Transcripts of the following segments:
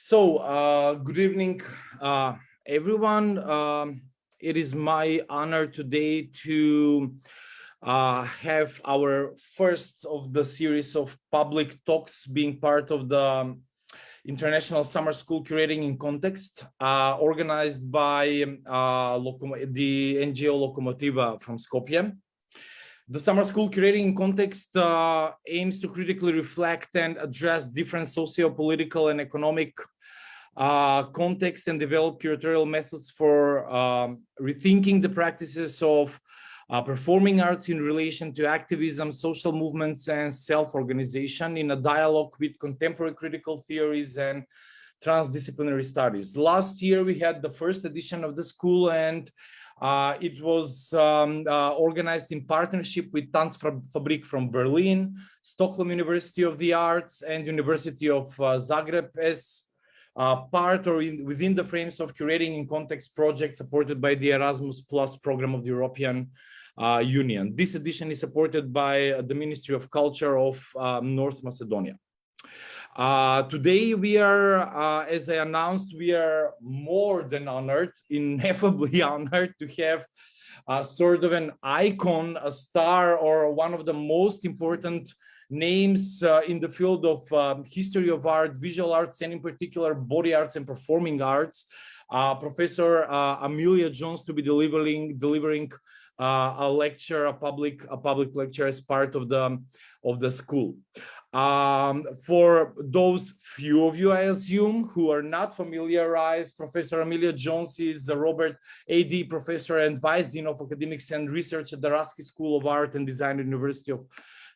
Good evening, everyone. It is my honor today to have our first of the series of public talks being part of the International Summer School Curating in Context, organized by the NGO Lokomotiva from Skopje. The Summer School Curating in Context aims to critically reflect and address different socio-political and economic context and develop curatorial methods for rethinking the practices of performing arts in relation to activism, social movements, and self-organization in a dialogue with contemporary critical theories and transdisciplinary studies. Last year, we had the first edition of the school, and it was organized in partnership with Tanzfabrik from Berlin, Stockholm University of the Arts, and University of Zagreb as part or within the frames of Curating in Context project supported by the Erasmus Plus program of the European Union. This edition is supported by the Ministry of Culture of North Macedonia. Today we are, as I announced, we are more than honored, ineffably honored to have sort of an icon, a star, or one of the most important names in the field of history of art, visual arts, and in particular body arts and performing arts, Professor Amelia Jones, to be delivering a lecture, a public lecture as part of the school. For those few of you, I assume, who are not familiarized, Professor Amelia Jones is a Robert A.D. Professor and Vice Dean of Academics and Research at the Roski School of Art and Design at the University of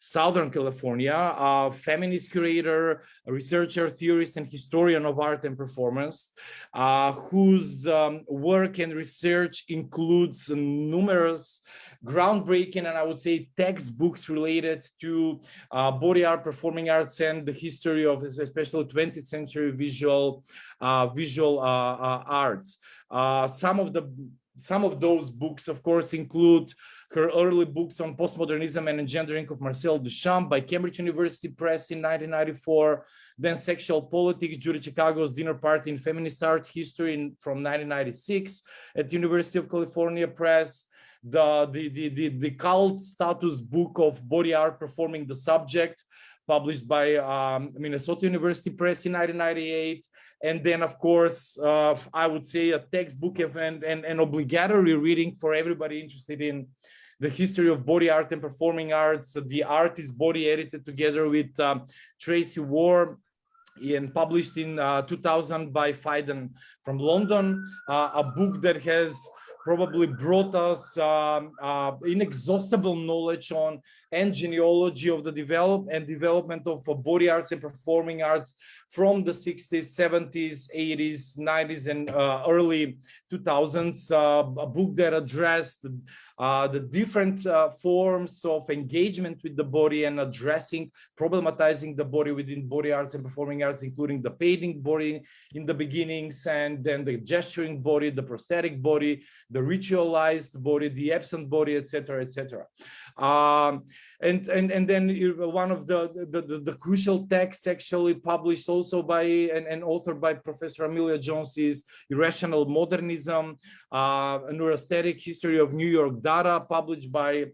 Southern California, a feminist curator, a researcher, theorist, and historian of art and performance, whose work and research includes numerous groundbreaking and I would say textbooks related to body art, performing arts, and the history of especially 20th century visual arts. Some of those books, of course, include her early books on postmodernism and engendering of Marcel Duchamp by Cambridge University Press in 1994, then Sexual Politics, Judy Chicago's Dinner Party in Feminist Art History from 1996 at the University of California Press, the cult status book of body art performing the subject, published by Minnesota University Press in 1998. And then, of course, I would say a textbook event and an obligatory reading for everybody interested in the history of body art and performing arts, The Artist's Body, edited together with Tracy Ward and published in 2000 by Fiden from London, a book that has probably brought us inexhaustible knowledge on and genealogy of the development of body arts and performing arts from the 60s, 70s, 80s, 90s, and early 2000s, a book that addressed the different forms of engagement with the body and problematizing the body within body arts and performing arts, including the painting body in the beginnings, and then the gesturing body, the prosthetic body, the ritualized body, the absent body, etc., etc. And then one of the crucial texts actually published also by and authored by Professor Amelia Jones is Irrational Modernism, a Neuroaesthetic History of New York Data, published by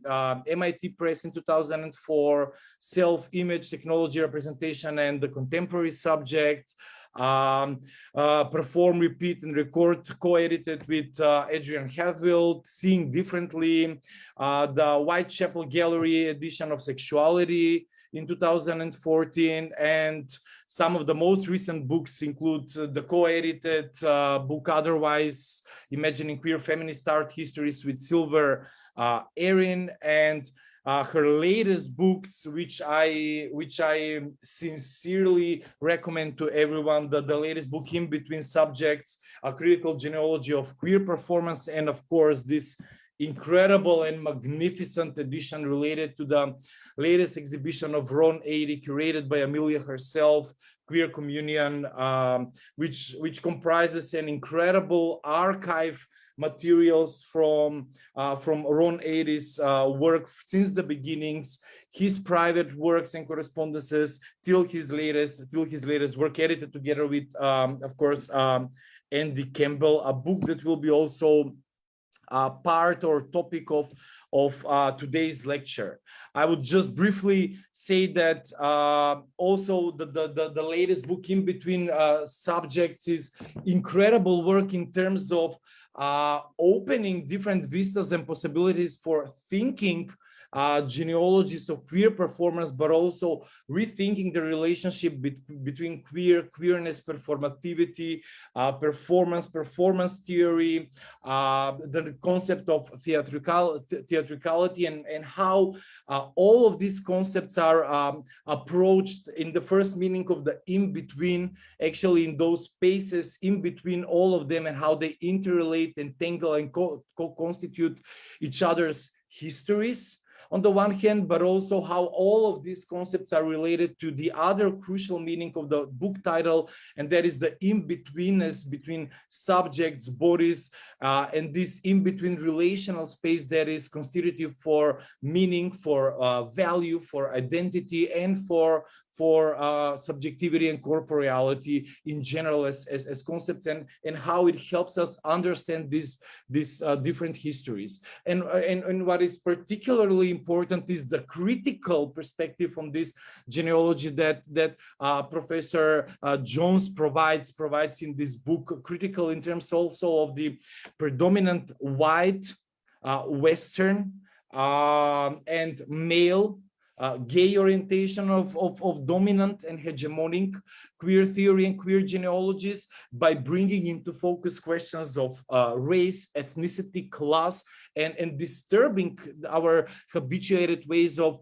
MIT Press in 2004, Self-Image, Technology, Representation, and the Contemporary Subject, Perform, Repeat, and Record, co-edited with Adrian Hatfield, Seeing Differently, the Whitechapel Gallery edition of Sexuality in 2014, and some of the most recent books include the co-edited book Otherwise, Imagining Queer Feminist Art Histories with Silver Erin, and her latest books, which I sincerely recommend to everyone, the latest book, In Between Subjects, A Critical Genealogy of Queer Performance, and of course this incredible and magnificent edition related to the latest exhibition of Ron Athey, curated by Amelia herself, Queer Communion, which comprises an incredible archive materials from Ron Athey's work since the beginnings, his private works and correspondences till his latest work, edited together with, of course, Andy Campbell, a book that will be also part or topic of today's lecture. I would just briefly say that also the latest book, In Between Subjects, is incredible work in terms of opening different vistas and possibilities for thinking genealogies of queer performance, but also rethinking the relationship between queerness, performativity, performance theory, the concept of theatricality, and how all of these concepts are approached in the first meaning of the in-between, actually in those spaces in between all of them, and how they interrelate and tangle and co-constitute each other's histories on the one hand, but also how all of these concepts are related to the other crucial meaning of the book title, and that is the in-betweenness between subjects, bodies, and this in-between relational space that is constitutive for meaning, for value, for identity, and for subjectivity and corporeality in general as concepts, and how it helps us understand these different histories. And what is particularly important is the critical perspective from this genealogy that Professor Jones provides in this book, critical in terms also of the predominant white, Western, and male gay orientation of dominant and hegemonic queer theory and queer genealogies, by bringing into focus questions of race, ethnicity, class, and disturbing our habituated ways of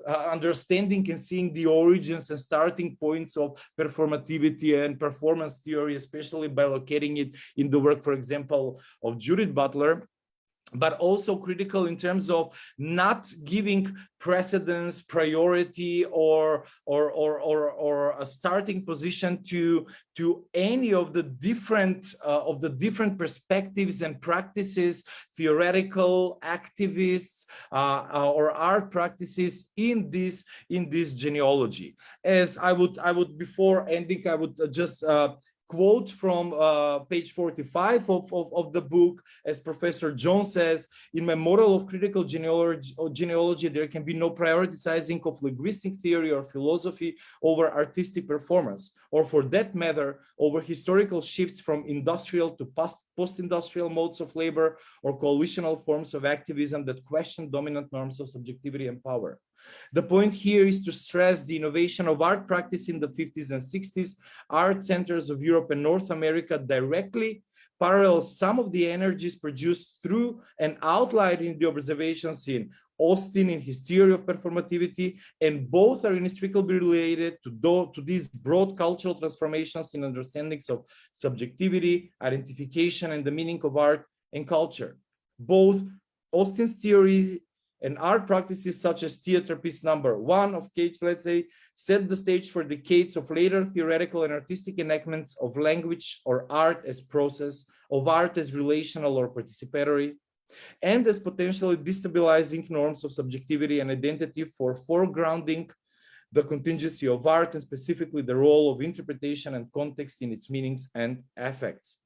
understanding and seeing the origins and starting points of performativity and performance theory, especially by locating it in the work, for example, of Judith Butler. But also critical in terms of not giving precedence, priority, or a starting position to any of the different perspectives and practices, theoretical, activists, or art practices in this genealogy. As I would before ending, I would just quote from page 45 of the book, as Professor Jones says, in my model of critical genealogy, there can be no prioritizing of linguistic theory or philosophy over artistic performance, or for that matter, over historical shifts from industrial to post-industrial modes of labor or coalitional forms of activism that question dominant norms of subjectivity and power. The point here is to stress the innovation of art practice in the 50s and 60s. Art centers of Europe and North America directly parallel some of the energies produced through and outlined in the observations in Austin in his theory of performativity, and both are inextricably related to these broad cultural transformations in understandings of subjectivity, identification, and the meaning of art and culture. Both Austin's theory and art practices such as theater piece number 1 of Cage, let's say, set the stage for decades of later theoretical and artistic enactments of language or art as process, of art as relational or participatory, and as potentially destabilizing norms of subjectivity and identity for foregrounding the contingency of art, and specifically the role of interpretation and context in its meanings and affects.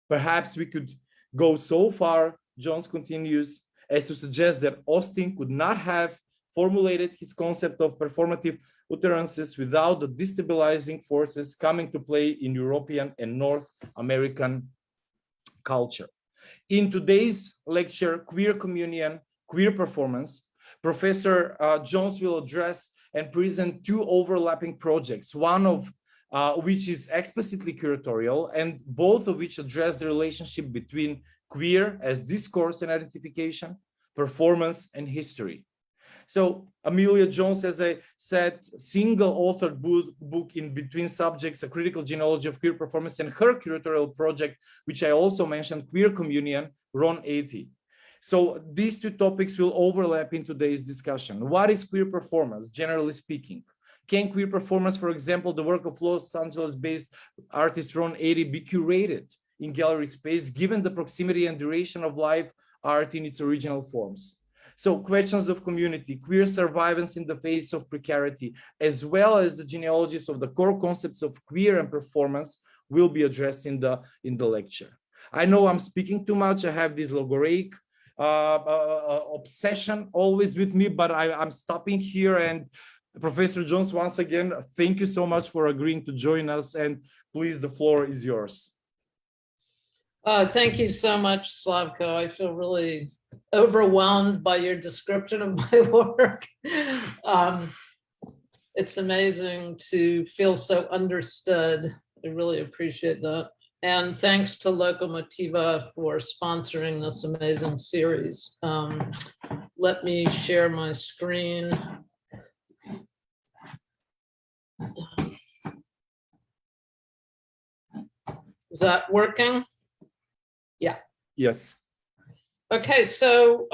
Perhaps we could go so far, Jones continues, as to suggest that Austin could not have formulated his concept of performative utterances without the destabilizing forces coming to play in European and North American culture. In today's lecture, Queer Communion, Queer Performance, Professor Jones will address and present two overlapping projects, one of which is explicitly curatorial, and both of which address the relationship between queer as discourse and identification, performance and history. So Amelia Jones, as I said, single-authored book In Between Subjects, A Critical Genealogy of Queer Performance, and her curatorial project, which I also mentioned, Queer Communion, Ron Athey. So these two topics will overlap in today's discussion. What is queer performance, generally speaking? Can queer performance, for example, the work of Los Angeles-based artist Ron Athey, be curated? in gallery space, given the proximity and duration of live art in its original forms. So questions of community, queer survivance in the face of precarity, as well as the genealogies of the core concepts of queer and performance will be addressed in the lecture. I know I'm speaking too much. I have this logoraic obsession always with me, but I'm stopping here. And Professor Jones, once again, thank you so much for agreeing to join us. And please, the floor is yours. Thank you so much, Slavko. I feel really overwhelmed by your description of my work. It's amazing to feel so understood. I really appreciate that. And thanks to Locomotiva for sponsoring this amazing series. Let me share my screen. Is that working? Yeah. Yes. Okay, so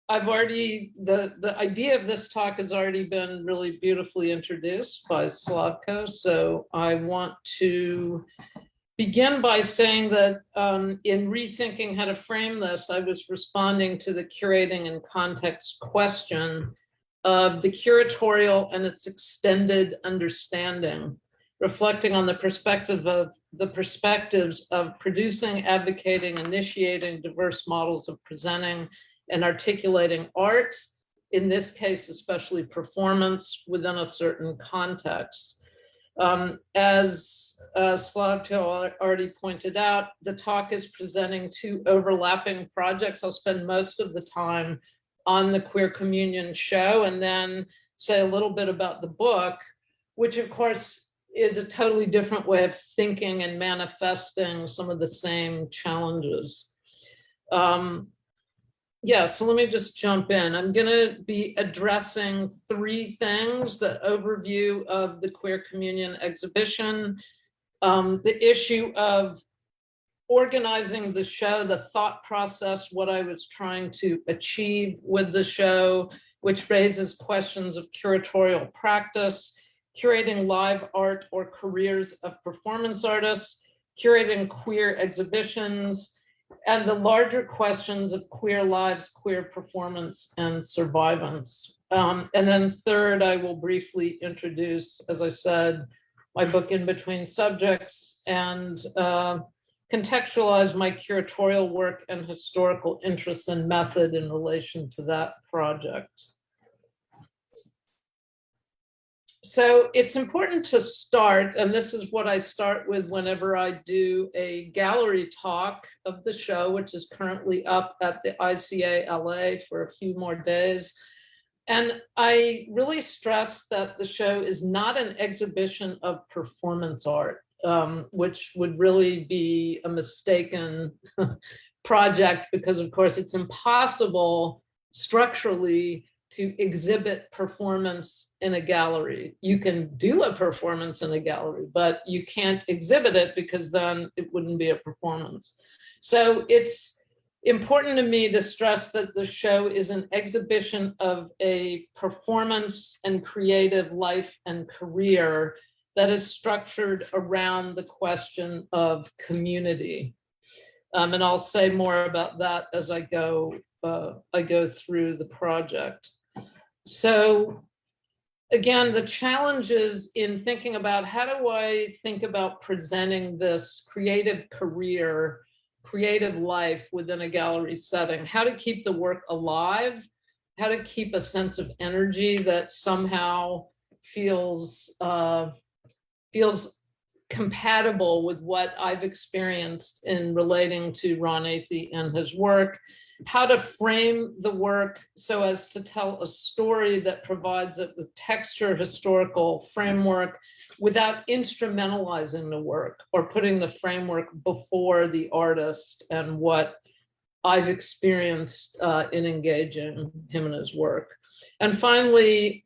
I've already, the idea of this talk has already been really beautifully introduced by Slavko. So I want to begin by saying that in rethinking how to frame this, I was responding to the curating and context question of the curatorial and its extended understanding, reflecting on the perspectives of producing, advocating, initiating diverse models of presenting and articulating art, in this case, especially performance within a certain context. As Slavko already pointed out, the talk is presenting two overlapping projects. I'll spend most of the time on the Queer Communion show and then say a little bit about the book, which of course is a totally different way of thinking and manifesting some of the same challenges. Yeah, so let me just jump in. I'm going to be addressing three things: the overview of the Queer Communion exhibition, the issue of organizing the show, the thought process, what I was trying to achieve with the show, which raises questions of curatorial practice, curating live art or careers of performance artists, curating queer exhibitions, and the larger questions of queer lives, queer performance, and survivance. And then third, I will briefly introduce, as I said, my book In Between Subjects and contextualize my curatorial work and historical interests and method in relation to that project. So it's important to start, and this is what I start with whenever I do a gallery talk of the show, which is currently up at the ICA LA for a few more days. And I really stress that the show is not an exhibition of performance art, which would really be a mistaken project because, of course, it's impossible structurally to exhibit performance in a gallery. You can do a performance in a gallery, but you can't exhibit it because then it wouldn't be a performance. So it's important to me to stress that the show is an exhibition of a performance and creative life and career that is structured around the question of community. And I'll say more about that as I go through the project. So again, the challenges in thinking about how do I think about presenting this creative career, creative life within a gallery setting, how to keep the work alive, how to keep a sense of energy that somehow feels compatible with what I've experienced in relating to Ron Athey and his work, how to frame the work so as to tell a story that provides it with texture, historical framework, without instrumentalizing the work or putting the framework before the artist and what I've experienced in engaging him in his work. And finally,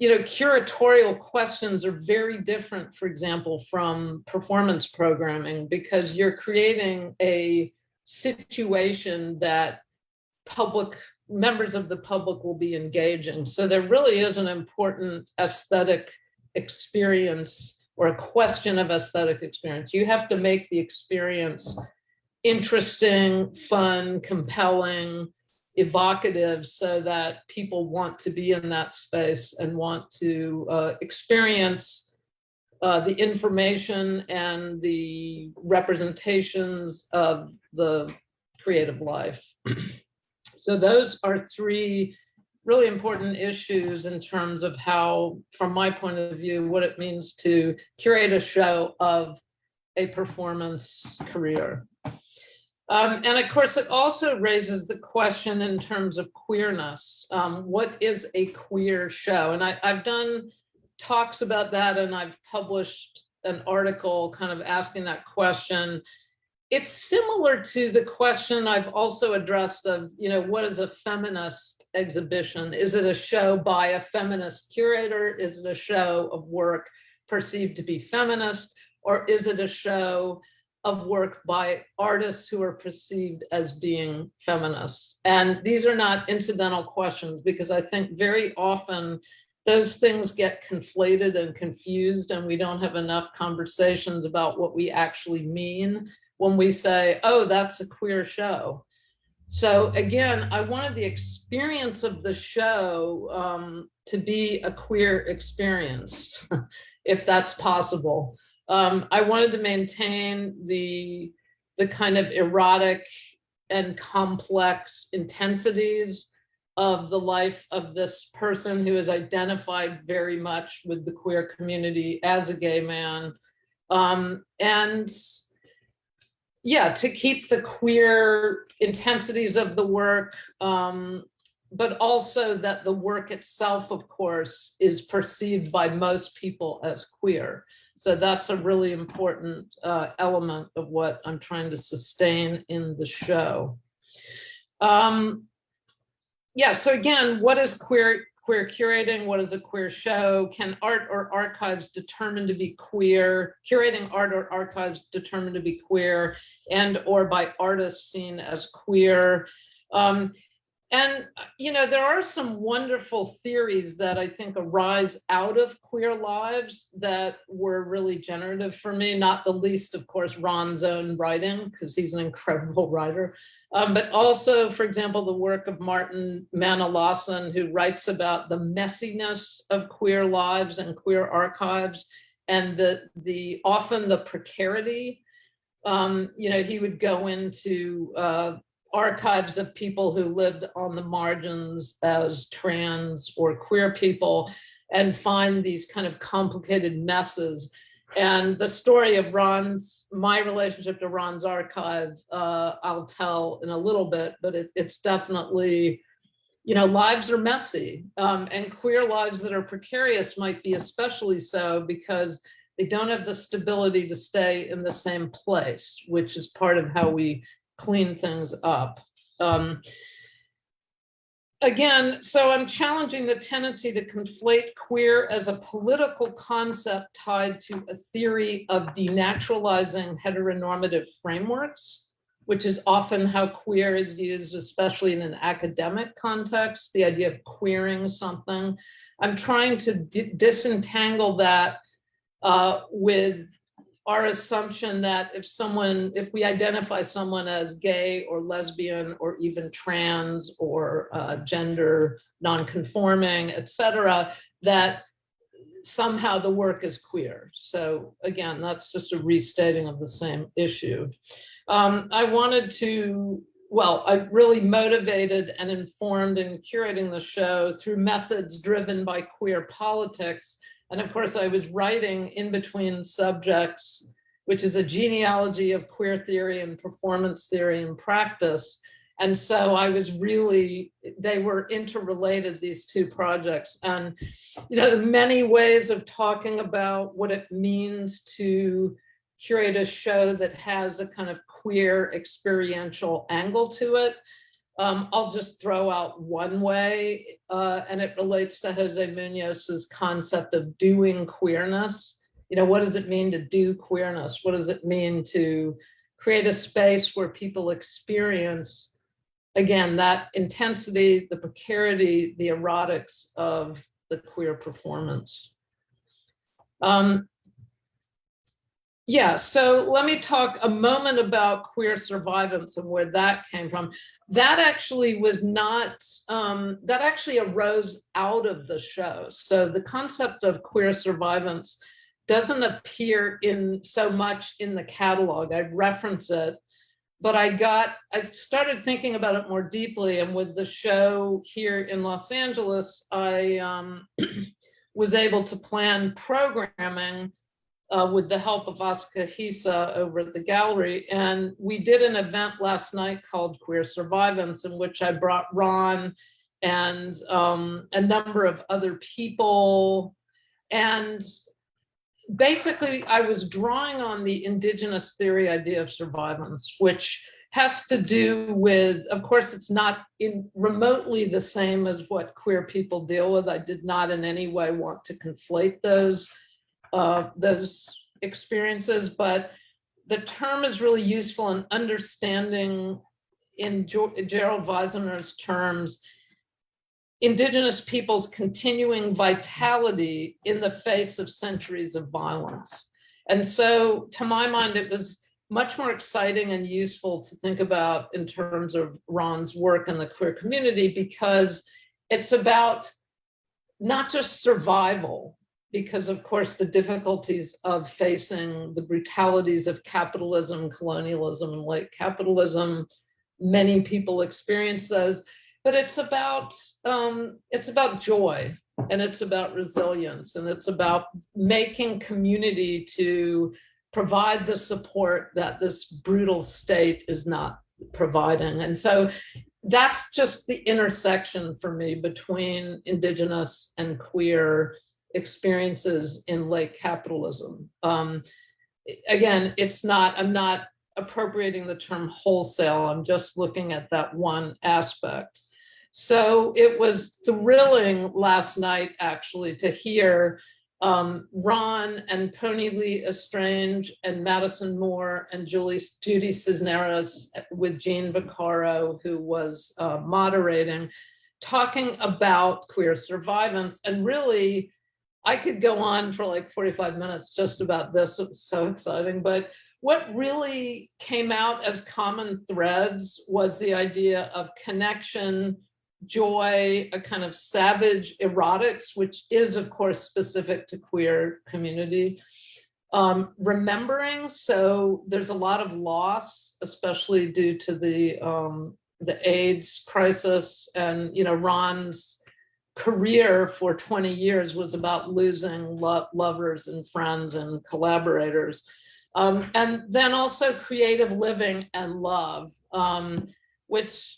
curatorial questions are very different, for example, from performance programming, because you're creating a situation that members of the public will be engaging. So there really is an important aesthetic experience or a question of aesthetic experience. You have to make the experience interesting, fun, compelling, evocative, so that people want to be in that space and want to experience the information and the representations of the creative life. So those are three really important issues in terms of how, from my point of view, what it means to curate a show of a performance career. And of course, it also raises the question in terms of queerness. What is a queer show? And I've done talks about that, and I've published an article kind of asking that question. It's similar to the question I've also addressed of, what is a feminist exhibition? Is it a show by a feminist curator? Is it a show of work perceived to be feminist? Or is it a show of work by artists who are perceived as being feminists? And these are not incidental questions, because I think very often those things get conflated and confused, and we don't have enough conversations about what we actually mean when we say, oh, that's a queer show. So again, I wanted the experience of the show to be a queer experience, if that's possible. I wanted to maintain the kind of erotic and complex intensities of the life of this person who is identified very much with the queer community as a gay man. And yeah, to keep the queer intensities of the work, but also that the work itself, of course, is perceived by most people as queer. So that's a really important element of what I'm trying to sustain in the show. Yeah, so again, what is queer curating? What is a queer show? Can art or archives determined to be queer, curating art or archives determined to be queer, and or by artists seen as queer? And there are some wonderful theories that I think arise out of queer lives that were really generative for me, not the least, of course, Ron's own writing, because he's an incredible writer. But also, for example, the work of Martin Manalasan, who writes about the messiness of queer lives and queer archives, and often the precarity. He would go into archives of people who lived on the margins as trans or queer people and find these kind of complicated messes. And the story of my relationship to Ron's archive, I'll tell in a little bit, but it's definitely, lives are messy, and queer lives that are precarious might be especially so because they don't have the stability to stay in the same place, which is part of how we clean things up. Again, so I'm challenging the tendency to conflate queer as a political concept tied to a theory of denaturalizing heteronormative frameworks, which is often how queer is used, especially in an academic context, the idea of queering something. I'm trying to disentangle that with our assumption that if we identify someone as gay or lesbian or even trans or gender nonconforming, et cetera, that somehow the work is queer. So again, that's just a restating of the same issue. I really motivated and informed in curating the show through methods driven by queer politics. And of course, I was writing in between subjects, which is a genealogy of queer theory and performance theory and practice. And so they were interrelated, these two projects. And, many ways of talking about what it means to curate a show that has a kind of queer experiential angle to it. I'll just throw out one way, and it relates to Jose Munoz's concept of doing queerness. What does it mean to do queerness? What does it mean to create a space where people experience, again, that intensity, the precarity, the erotics of the queer performance? Yeah, so let me talk a moment about queer survivance and where that came from. That actually was not, that actually arose out of the show. So the concept of queer survivance doesn't appear in so much in the catalog. I reference it, but I started thinking about it more deeply. And with the show here in Los Angeles, I was able to plan programming with the help of Oscar Hisa over at the gallery. And we did an event last night called Queer Survivance, in which I brought Ron and a number of other people. And basically, I was drawing on the indigenous theory idea of survivance, which has to do with, of course, it's not remotely the same as what queer people deal with. I did not in any way want to conflate those experiences, but the term is really useful in understanding, in Gerald Weisener's terms, indigenous people's continuing vitality in the face of centuries of violence. And so, to my mind, it was much more exciting and useful to think about in terms of Ron's work in the queer community, because it's about not just survival, because of course the difficulties of facing the brutalities of capitalism, colonialism, and late capitalism, many people experience those, but it's about joy, and it's about resilience, and it's about making community to provide the support that this brutal state is not providing. And so that's just the intersection for me between indigenous and queer experiences in late capitalism. Again, I'm not appropriating the term wholesale. I'm just looking at that one aspect. So it was thrilling last night, actually, to hear Ron and Pony Lee Estrange and Madison Moore and Judy Cisneros with Jean Vaccaro, who was moderating, talking about queer survivance. And really, I could go on for like 45 minutes just about this. It was so exciting. But what really came out as common threads was the idea of connection, joy, a kind of savage erotics, which is, of course, specific to queer community. Remembering, so there's a lot of loss, especially due to the AIDS crisis. And, Ron's career for 20 years was about losing lovers and friends and collaborators. And then also creative living and love, which,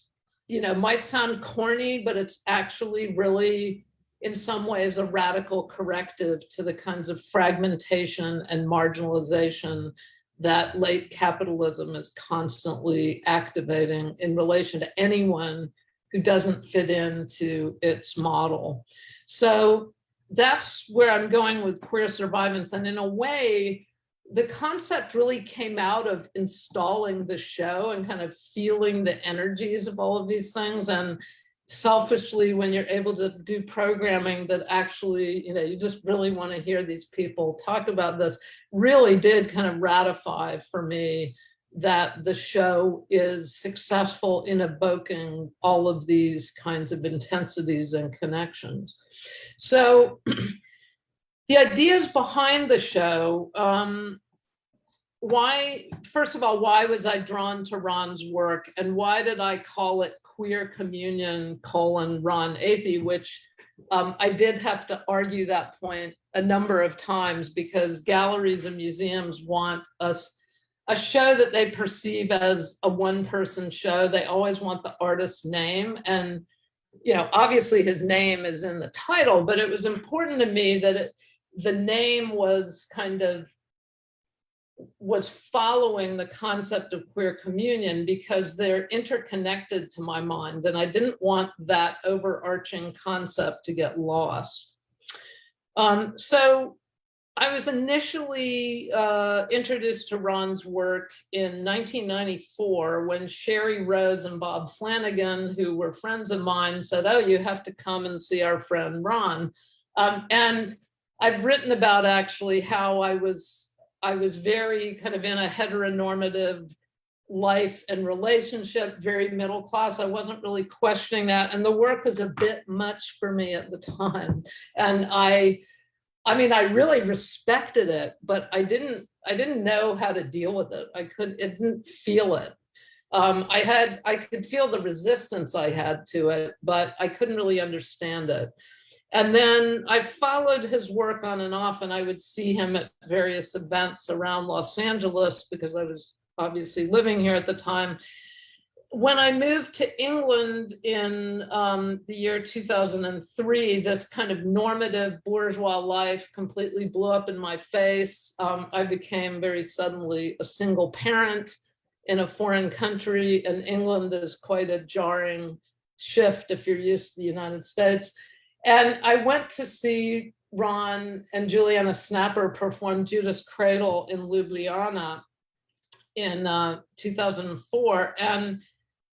might sound corny, but it's actually really, in some ways, a radical corrective to the kinds of fragmentation and marginalization that late capitalism is constantly activating in relation to anyone who doesn't fit into its model. So that's where I'm going with queer survivance. And in a way, the concept really came out of installing the show and kind of feeling the energies of all of these things. And selfishly, when you're able to do programming that actually, you just really want to hear these people talk about this, really did kind of ratify for me that the show is successful in evoking all of these kinds of intensities and connections. So the ideas behind the show, first of all, why was I drawn to Ron's work, and why did I call it Queer Communion, Ron Athey, which I did have to argue that point a number of times, because galleries and museums want a show that they perceive as a one-person show. They always want the artist's name. And, obviously his name is in the title, but it was important to me that the name was following the concept of queer communion, because they're interconnected to my mind. And I didn't want that overarching concept to get lost. So I was initially introduced to Ron's work in 1994 when Sherry Rose and Bob Flanagan, who were friends of mine, said, "Oh, you have to come and see our friend Ron." And I've written about actually how I I was very kind of in a heteronormative life and relationship, very middle class. I wasn't really questioning that. And the work was a bit much for me at the time. And I mean, I really respected it, but I didn't know how to deal with it. I didn't feel it. I could feel the resistance I had to it, but I couldn't really understand it. And then I followed his work on and off, and I would see him at various events around Los Angeles because I was obviously living here at the time. When I moved to England in the year 2003, this kind of normative bourgeois life completely blew up in my face. I became very suddenly a single parent in a foreign country, and England is quite a jarring shift if you're used to the United States. And I went to see Ron and Juliana Snapper perform Judas Cradle in Ljubljana in 2004. And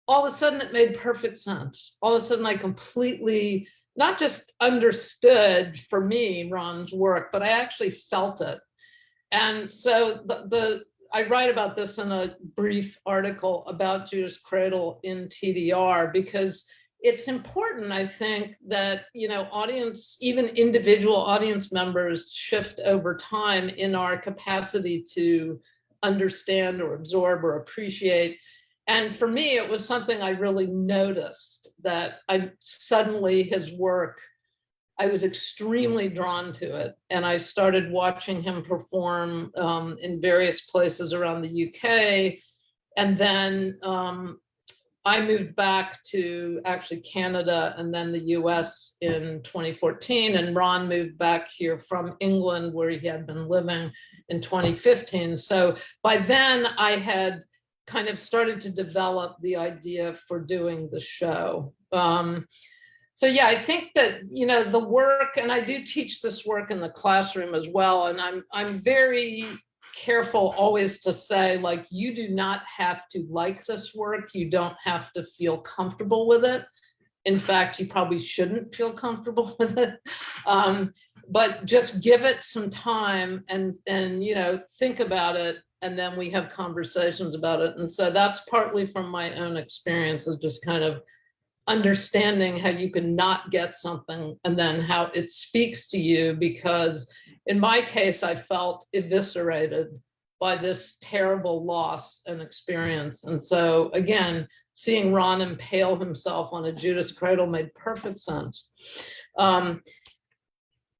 all of a sudden it made perfect sense. All of a sudden I completely, not just understood for me, Ron's work, but I actually felt it. And so I write about this in a brief article about Judas Cradle in TDR, because it's important, I think, that, audience, even individual audience members shift over time in our capacity to understand or absorb or appreciate. And for me, it was something I really noticed, that his work, I was extremely drawn to it. And I started watching him perform in various places around the UK. And then I moved back to actually Canada and then the US in 2014. And Ron moved back here from England, where he had been living, in 2015. So by then I had kind of started to develop the idea for doing the show. So yeah, I think that, the work, and I do teach this work in the classroom as well. And I'm very careful always to say, like, you do not have to like this work. You don't have to feel comfortable with it. In fact, you probably shouldn't feel comfortable with it. But just give it some time and think about it. And then we have conversations about it. And so that's partly from my own experience, of just kind of understanding how you can not get something and then how it speaks to you. Because in my case, I felt eviscerated by this terrible loss and experience. And so again, seeing Ron impale himself on a Judas Cradle made perfect sense.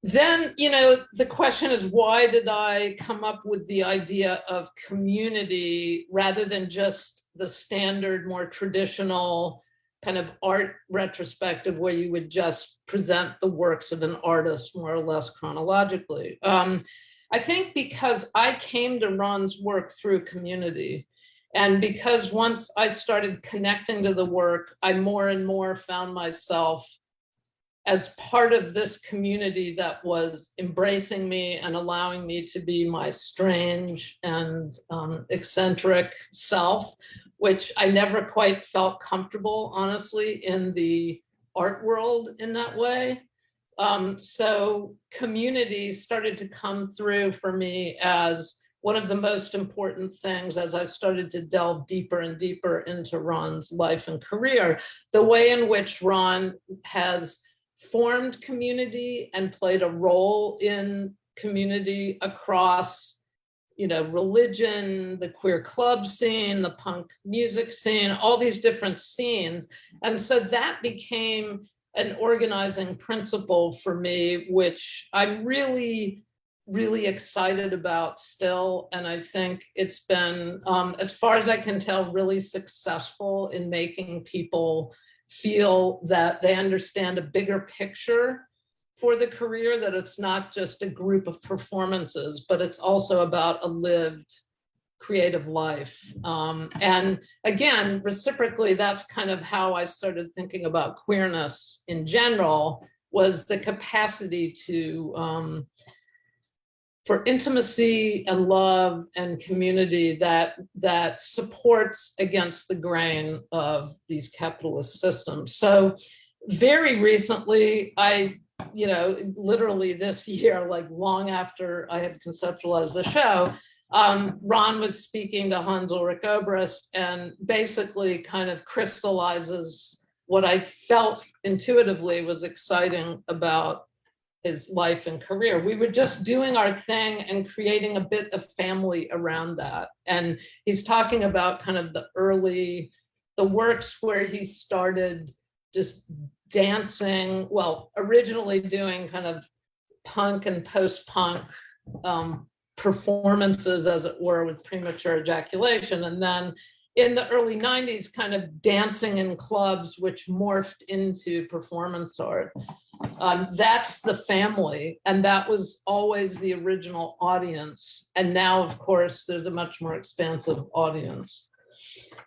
Then, the question is, why did I come up with the idea of community rather than just the standard, more traditional kind of art retrospective where you would just present the works of an artist more or less chronologically? I think because I came to Ron's work through community. And because once I started connecting to the work, I more and more found myself as part of this community that was embracing me and allowing me to be my strange and eccentric self, which I never quite felt comfortable, honestly, in the art world in that way. So community started to come through for me as one of the most important things as I started to delve deeper and deeper into Ron's life and career. The way in which Ron has formed community and played a role in community across, religion, the queer club scene, the punk music scene, all these different scenes. And so that became an organizing principle for me, which I'm really, really excited about still. And I think it's been, as far as I can tell, really successful in making people feel that they understand a bigger picture for the career, that it's not just a group of performances, but it's also about a lived creative life. And again, reciprocally, that's kind of how I started thinking about queerness in general, was the capacity to, for intimacy and love and community that supports against the grain of these capitalist systems. So very recently, literally this year, like long after I had conceptualized the show, Ron was speaking to Hans Ulrich Obrist and basically kind of crystallizes what I felt intuitively was exciting about his life and career. We were just doing our thing and creating a bit of family around that. And he's talking about kind of the works where he started just dancing, well, originally doing kind of punk and post-punk performances, as it were, with premature ejaculation. And then in the early 90s, kind of dancing in clubs, which morphed into performance art. That's the family. And that was always the original audience. And now, of course, there's a much more expansive audience.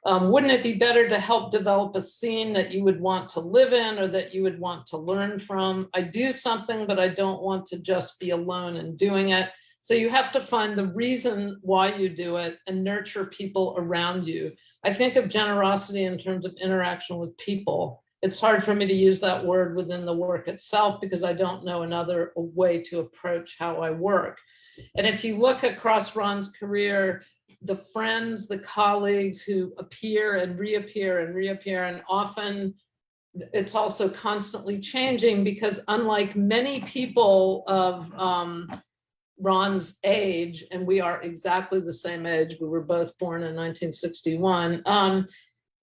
Wouldn't it be better to help develop a scene that you would want to live in or that you would want to learn from? I do something, but I don't want to just be alone in doing it. So you have to find the reason why you do it and nurture people around you. I think of generosity in terms of interaction with people. It's hard for me to use that word within the work itself because I don't know another way to approach how I work. And if you look across Ron's career, the friends, the colleagues who appear and reappear and reappear, and often it's also constantly changing because unlike many people of Ron's age, and we are exactly the same age, we were both born in 1961,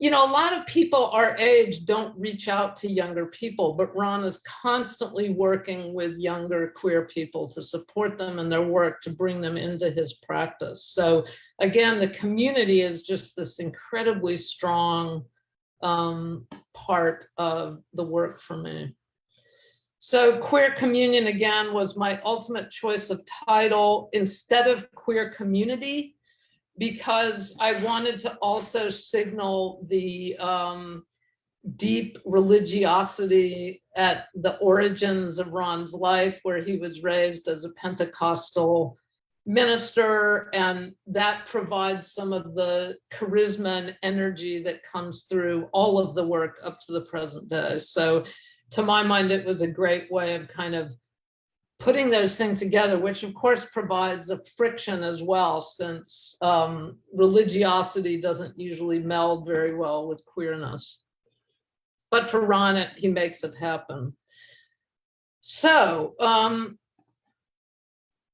you know, a lot of people our age don't reach out to younger people, but Ron is constantly working with younger queer people to support them in their work, to bring them into his practice. So again, the community is just this incredibly strong part of the work for me. So Queer Communion, again, was my ultimate choice of title instead of Queer Community, because I wanted to also signal the deep religiosity at the origins of Ron's life, where he was raised as a Pentecostal minister, and that provides some of the charisma and energy that comes through all of the work up to the present day. So to my mind, it was a great way of kind of putting those things together, which of course provides a friction as well, since religiosity doesn't usually meld very well with queerness. But for Ron, he makes it happen. So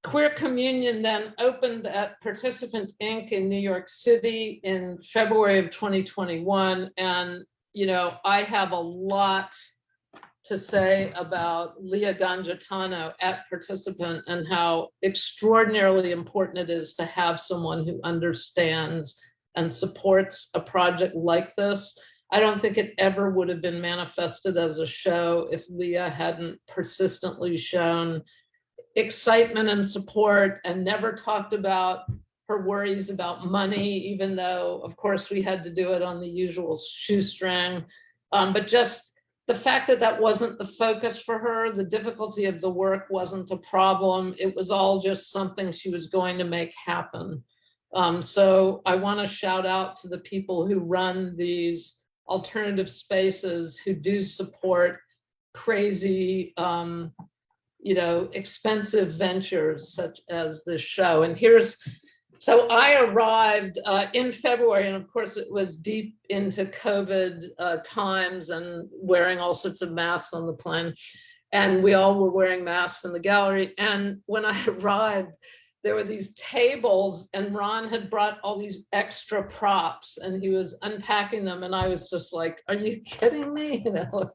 Queer Communion then opened at Participant Inc. in New York City in February of 2021. And, you know, I have a lot to say about Leah Ganjatano at Participant and how extraordinarily important it is to have someone who understands and supports a project like this. I don't think it ever would have been manifested as a show if Leah hadn't persistently shown excitement and support and never talked about her worries about money, even though, of course, we had to do it on the usual shoestring. But just the fact that that wasn't the focus for her, the difficulty of the work wasn't a problem. It was all just something she was going to make happen. So I want to shout out to the people who run these alternative spaces, who do support crazy, you know, expensive ventures such as this show. And so I arrived in February, and of course it was deep into COVID times and wearing all sorts of masks on the plane. And we all were wearing masks in the gallery. And when I arrived, there were these tables, and Ron had brought all these extra props and he was unpacking them. And I was just like, are you kidding me? You know,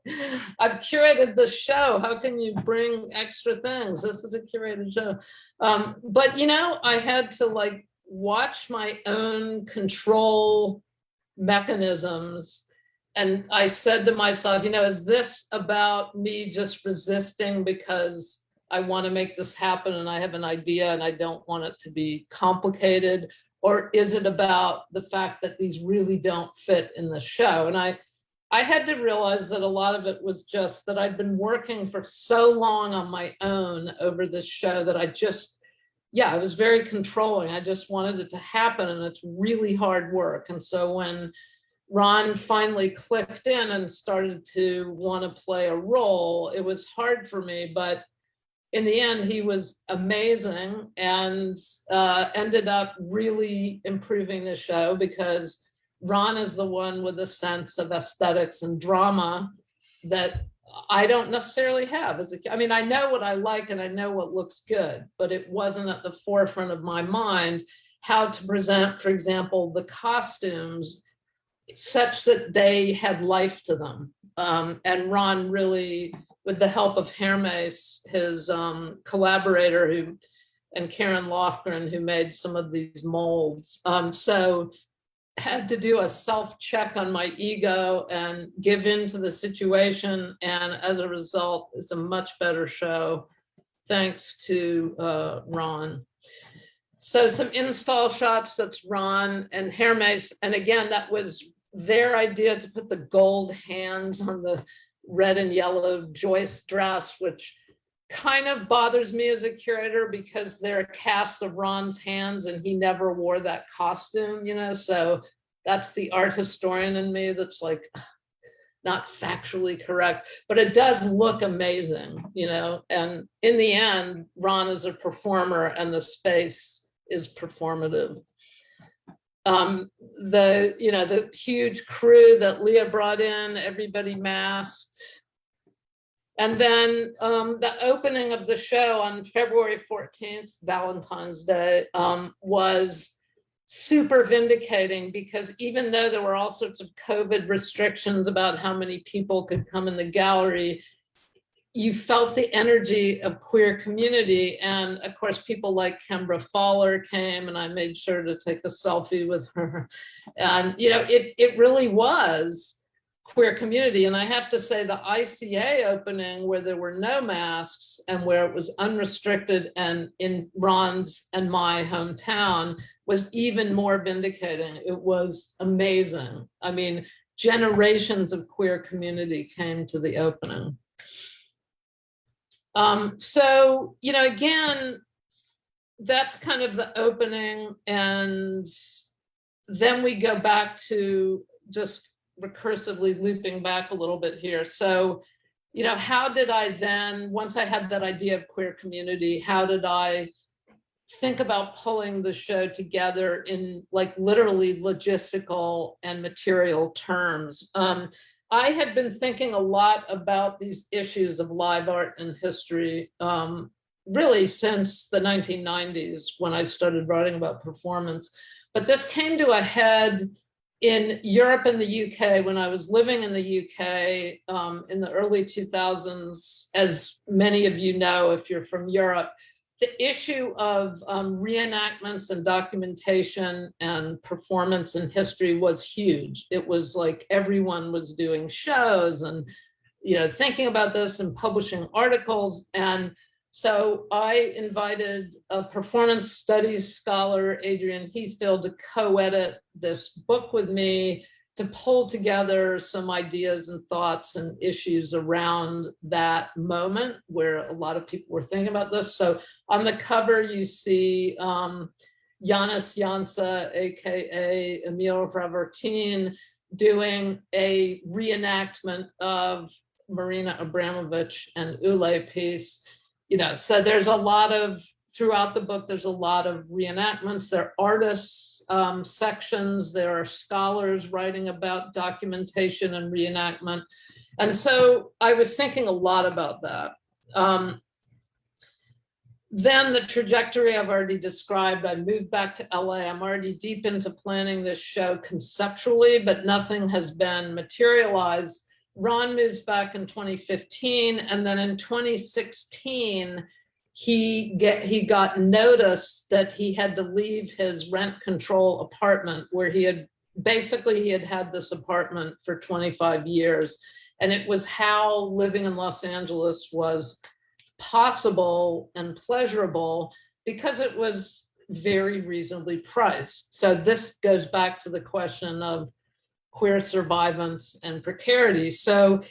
I've curated the show. How can you bring extra things? This is a curated show. But, you know, I had to like watch my own control mechanisms. And I said to myself, you know, is this about me just resisting because I want to make this happen and I have an idea and I don't want it to be complicated? Or is it about the fact that these really don't fit in the show? And I had to realize that a lot of it was just that I'd been working for so long on my own over this show that I was very controlling. I just wanted it to happen, and it's really hard work. And so when Ron finally clicked in and started to want to play a role, it was hard for me, but in the end, he was amazing and ended up really improving the show because Ron is the one with a sense of aesthetics and drama that I don't necessarily have. I mean, I know what I like and I know what looks good, but it wasn't at the forefront of my mind how to present, for example, the costumes such that they had life to them. And Ron really, with the help of Hermes, his collaborator, and Karen Lofgren, who made some of these molds. So had to do a self-check on my ego and give in to the situation. And as a result, it's a much better show, thanks to Ron. So some install shots, that's Ron and Hermes. And again, that was their idea to put the gold hands on the red and yellow Joyce dress, which kind of bothers me as a curator because there are casts of Ron's hands and he never wore that costume, you know, so that's the art historian in me that's like not factually correct, but it does look amazing, you know, and in the end, Ron is a performer and the space is performative. The huge crew that Leah brought in, everybody masked. And then the opening of the show on February 14th, Valentine's Day, was super vindicating because even though there were all sorts of COVID restrictions about how many people could come in the gallery, you felt the energy of queer community. And of course, people like Kembra Fowler came and I made sure to take a selfie with her. And, you know, it really was queer community. And I have to say the ICA opening where there were no masks and where it was unrestricted and in Ron's and my hometown was even more vindicating. It was amazing. I mean, generations of queer community came to the opening. So, you know, again, that's kind of the opening. And then we go back to just recursively looping back a little bit here. So, you know, how did I then, once I had that idea of queer community, how did I think about pulling the show together in like literally logistical and material terms? I had been thinking a lot about these issues of live art and history really since the 1990s when I started writing about performance. But this came to a head in Europe and the UK when I was living in the UK in the early 2000s. As many of you know, if you're from Europe, the issue of reenactments and documentation and performance in history was huge. It was like everyone was doing shows and, you know, thinking about this and publishing articles. And so I invited a performance studies scholar, Adrian Heathfield, to co-edit this book with me to pull together some ideas and thoughts and issues around that moment where a lot of people were thinking about this. So on the cover, you see Janis Jansa, AKA Emil Ravertine, doing a reenactment of Marina Abramovich and Ule piece. You know, so there's a lot of, throughout the book, there's a lot of reenactments. There are artists sections, there are scholars writing about documentation and reenactment. And so I was thinking a lot about that. Then the trajectory I've already described, I moved back to LA. I'm already deep into planning this show conceptually, but nothing has been materialized. Ron moves back in 2015, and then in 2016, he got notice that he had to leave his rent control apartment where he had had this apartment for 25 years. And it was how living in Los Angeles was possible and pleasurable because it was very reasonably priced. So this goes back to the question of queer survivance and precarity. So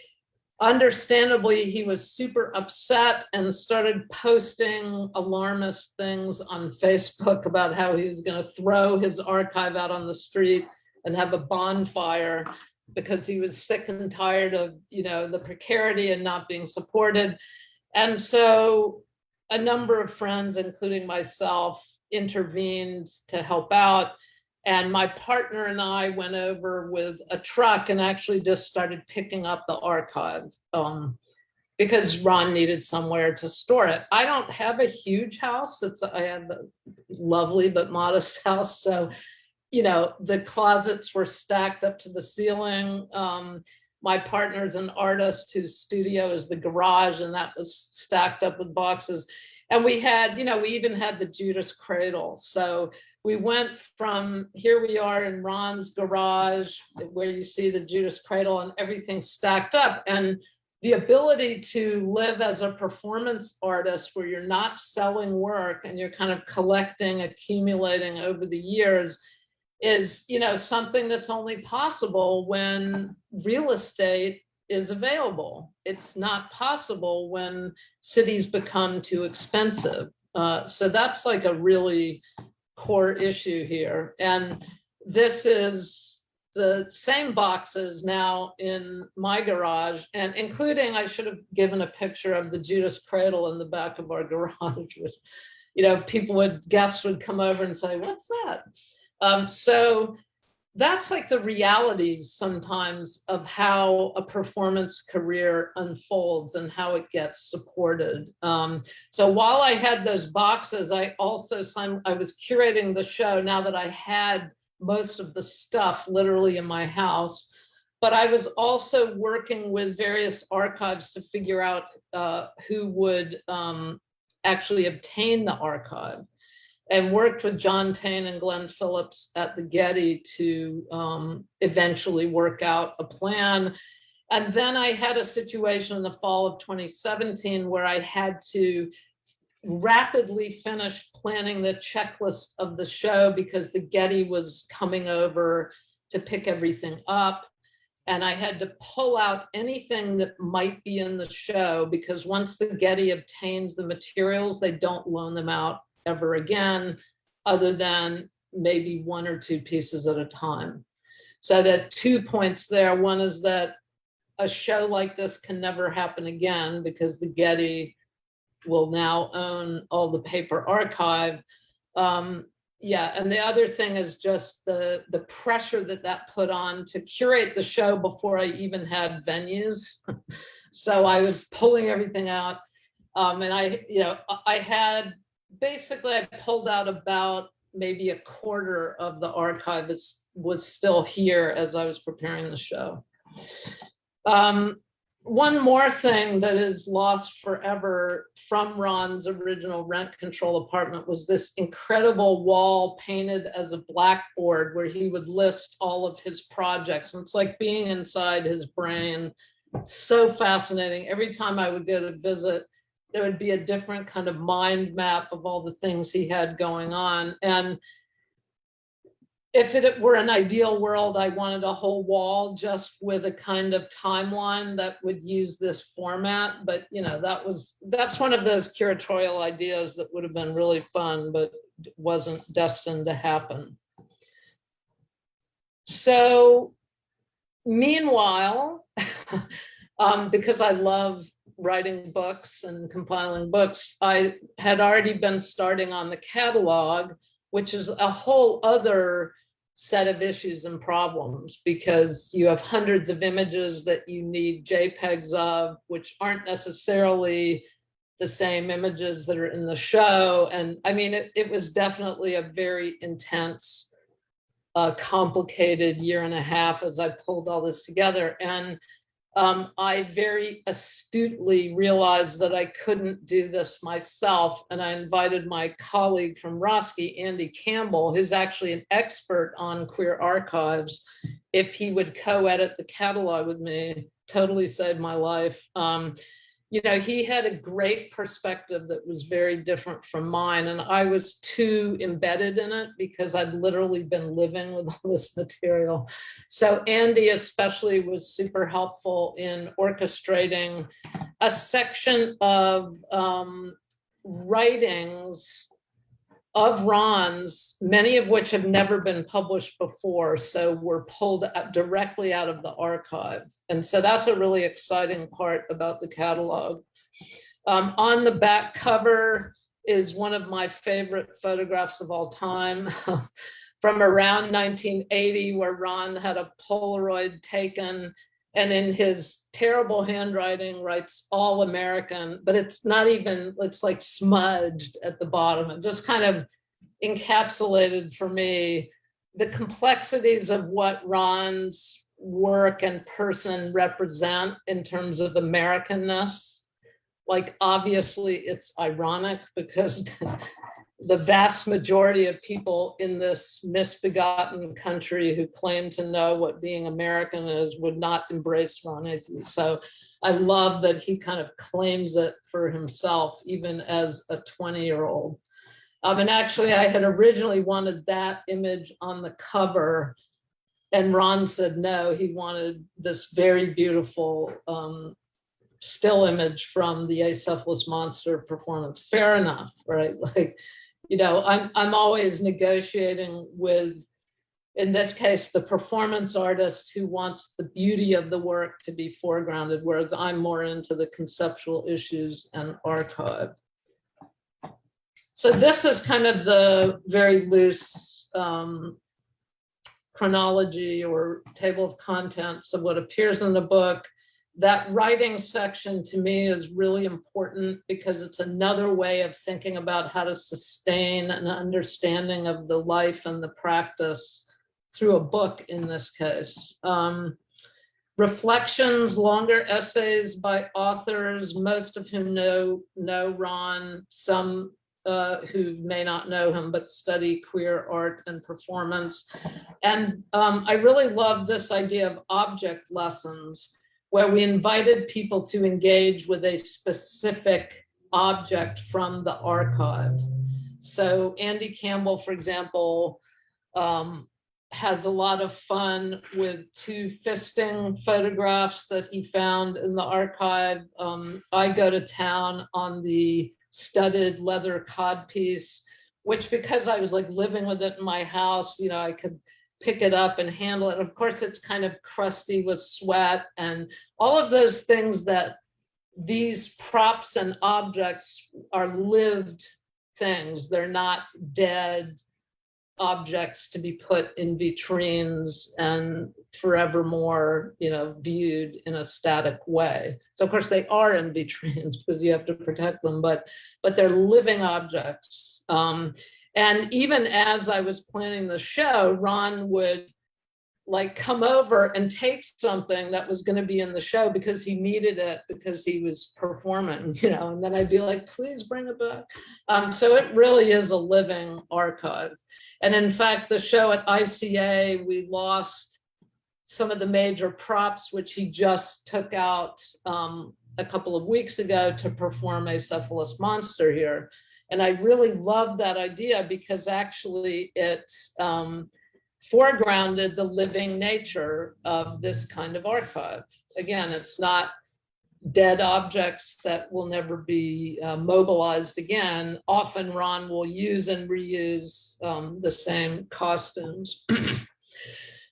understandably, he was super upset and started posting alarmist things on Facebook about how he was going to throw his archive out on the street and have a bonfire because he was sick and tired of, you know, the precarity and not being supported. And so a number of friends, including myself, intervened to help out. And my partner and I went over with a truck and actually just started picking up the archive because Ron needed somewhere to store it. I don't have a huge house. I have a lovely but modest house. So, you know, the closets were stacked up to the ceiling. My partner's an artist whose studio is the garage, and that was stacked up with boxes. And we had, you know, we even had the Judas cradle. So we went from, here we are in Ron's garage, where you see the Judas cradle and everything stacked up. And the ability to live as a performance artist where you're not selling work and you're kind of collecting, accumulating over the years is, you know, something that's only possible when real estate is available. It's not possible when cities become too expensive. So that's like a really core issue here. And this is the same boxes now in my garage, and including, I should have given a picture of the Judas cradle in the back of our garage, which, you know, guests would come over and say, what's that? So that's like the realities sometimes of how a performance career unfolds and how it gets supported. So while I had those boxes, I was curating the show now that I had most of the stuff literally in my house, but I was also working with various archives to figure out who would actually obtain the archive, and worked with John Tain and Glenn Phillips at the Getty to eventually work out a plan. And then I had a situation in the fall of 2017 where I had to rapidly finish planning the checklist of the show because the Getty was coming over to pick everything up. And I had to pull out anything that might be in the show, because once the Getty obtains the materials, they don't loan them out ever again, other than maybe one or two pieces at a time. So that 2 points there. One is that a show like this can never happen again because the Getty will now own all the paper archive. Yeah, and the other thing is just the pressure that put on to curate the show before I even had venues. So I was pulling everything out, and I pulled out about maybe a quarter of the archive was still here as I was preparing the show. One more thing that is lost forever from Ron's original rent control apartment was this incredible wall painted as a blackboard where he would list all of his projects. And it's like being inside his brain. It's so fascinating. Every time I would go to visit, there would be a different kind of mind map of all the things he had going on. And if it were an ideal world, I wanted a whole wall just with a kind of timeline that would use this format. But, you know, that's one of those curatorial ideas that would have been really fun, but wasn't destined to happen. So meanwhile, because I love writing books and compiling books, I had already been starting on the catalog, which is a whole other set of issues and problems, because you have hundreds of images that you need JPEGs of, which aren't necessarily the same images that are in the show. And I mean, it was definitely a very intense, complicated year and a half as I pulled all this together. And I very astutely realized that I couldn't do this myself. And I invited my colleague from Roski, Andy Campbell, who's actually an expert on queer archives, if he would co-edit the catalog with me. Totally saved my life. You know, he had a great perspective that was very different from mine. And I was too embedded in it because I'd literally been living with all this material. So Andy especially was super helpful in orchestrating a section of writings of Ron's, many of which have never been published before, so were pulled directly out of the archive. And so that's a really exciting part about the catalog. On the back cover is one of my favorite photographs of all time from around 1980, where Ron had a Polaroid taken and in his terrible handwriting writes "All American," but it's not even, it's like smudged at the bottom, and just kind of encapsulated for me the complexities of what Ron's work and person represent in terms of Americanness. Like, obviously it's ironic because the vast majority of people in this misbegotten country who claim to know what being American is would not embrace Ron Athey. So I love that he kind of claims it for himself, even as a 20-year-old. And actually, I had originally wanted that image on the cover, and Ron said no, he wanted this very beautiful still image from the Acephalous Monster performance. Fair enough, right? Like, you know, I'm always negotiating with, in this case, the performance artist who wants the beauty of the work to be foregrounded, whereas I'm more into the conceptual issues and archive. So this is kind of the very loose chronology or table of contents of what appears in the book. That writing section to me is really important because it's another way of thinking about how to sustain an understanding of the life and the practice through a book in this case. Reflections, longer essays by authors, most of whom know Ron, some who may not know him but study queer art and performance. And I really love this idea of object lessons, where we invited people to engage with a specific object from the archive. So Andy Campbell, for example, has a lot of fun with 2 fisting photographs that he found in the archive. I go to town on the studded leather codpiece, which, because I was like living with it in my house, you know, I could pick it up and handle it. Of course, it's kind of crusty with sweat and all of those things that these props and objects are lived things. They're not dead objects to be put in vitrines and forevermore, you know, viewed in a static way. So of course they are in vitrines because you have to protect them, but they're living objects. And even as I was planning the show, Ron would like come over and take something that was going to be in the show because he needed it because he was performing, you know, and then I'd be like, please bring it back. So it really is a living archive. And in fact, the show at ICA, we lost some of the major props, which he just took out a couple of weeks ago to perform Acephalous Monster here. And I really love that idea because actually it foregrounded the living nature of this kind of archive. Again, it's not dead objects that will never be mobilized again. Often Ron will use and reuse the same costumes.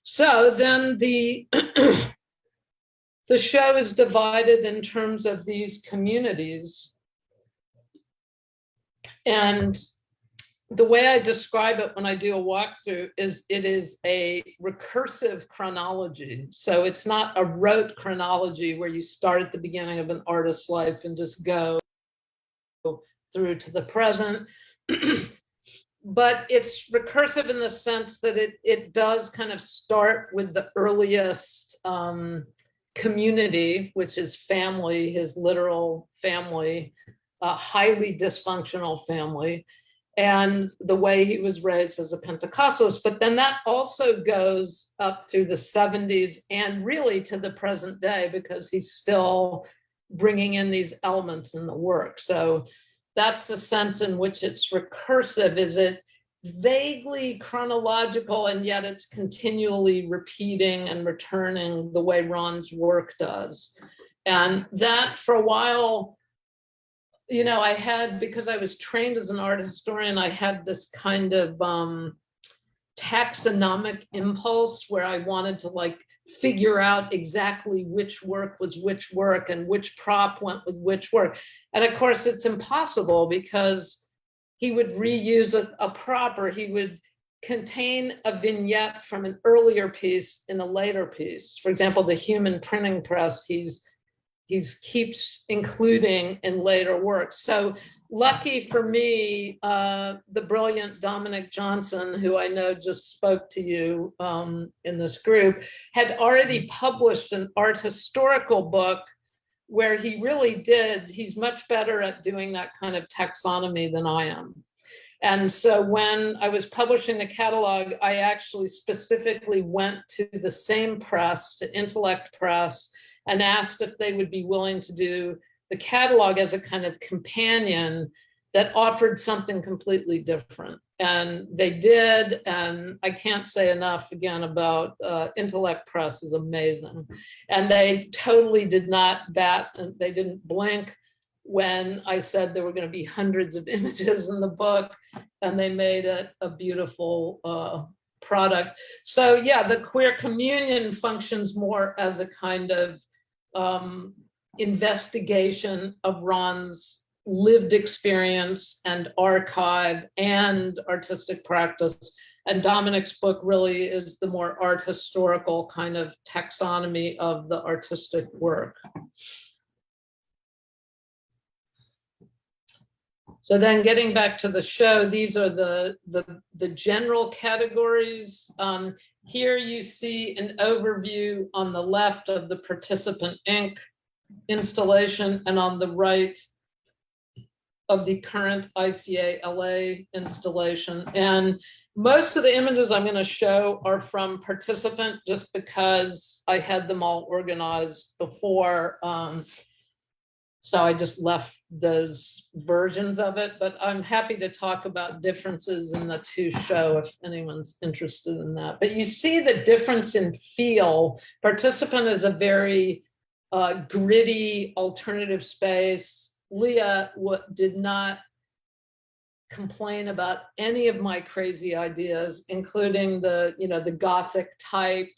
So then the show is divided in terms of these communities. And the way I describe it when I do a walkthrough is it is a recursive chronology. So it's not a rote chronology where you start at the beginning of an artist's life and just go through to the present. But it's recursive in the sense that it does kind of start with the earliest community, which is family, his literal family, a highly dysfunctional family, and the way he was raised as a Pentecostalist. But then that also goes up through the 70s and really to the present day because he's still bringing in these elements in the work. So that's the sense in which it's recursive. Is it vaguely chronological and yet it's continually repeating and returning the way Ron's work does? And that for a while, you know, I had, because I was trained as an art historian, I had this kind of taxonomic impulse where I wanted to like figure out exactly which work was which work and which prop went with which work. And of course, it's impossible because he would reuse a prop, or he would contain a vignette from an earlier piece in a later piece. For example, the human printing press, he's keeps including in later works. So lucky for me, the brilliant Dominic Johnson, who I know just spoke to you in this group, had already published an art historical book where he really did, he's much better at doing that kind of taxonomy than I am. And so when I was publishing the catalog, I actually specifically went to the same press, to Intellect Press, and asked if they would be willing to do the catalog as a kind of companion that offered something completely different. And they did, and I can't say enough again about Intellect Press is amazing. And they totally did not bat, and they didn't blink when I said there were going to be hundreds of images in the book, and they made it a beautiful product. So yeah, the Queer Communion functions more as a kind of investigation of Ron's lived experience and archive and artistic practice. And Dominic's book really is the more art historical kind of taxonomy of the artistic work. So then getting back to the show, these are the general categories. Here you see an overview on the left of the Participant Inc. installation, and on the right of the current ICA LA installation. And most of the images I'm going to show are from Participant, just because I had them all organized before. So I just left those versions of it, but I'm happy to talk about differences in the two show if anyone's interested in that. But you see the difference in feel. Participant is a very gritty alternative space. Leah did not complain about any of my crazy ideas, including the Gothic type,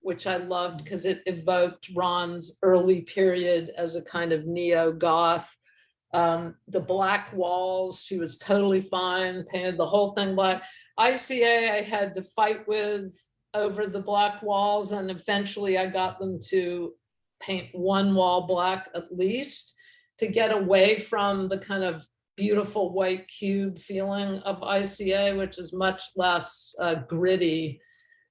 which I loved because it evoked Ron's early period as a kind of neo-goth. The black walls, she was totally fine, painted the whole thing black. ICA, I had to fight with over the black walls, and eventually I got them to paint one wall black at least to get away from the kind of beautiful white cube feeling of ICA, which is much less gritty.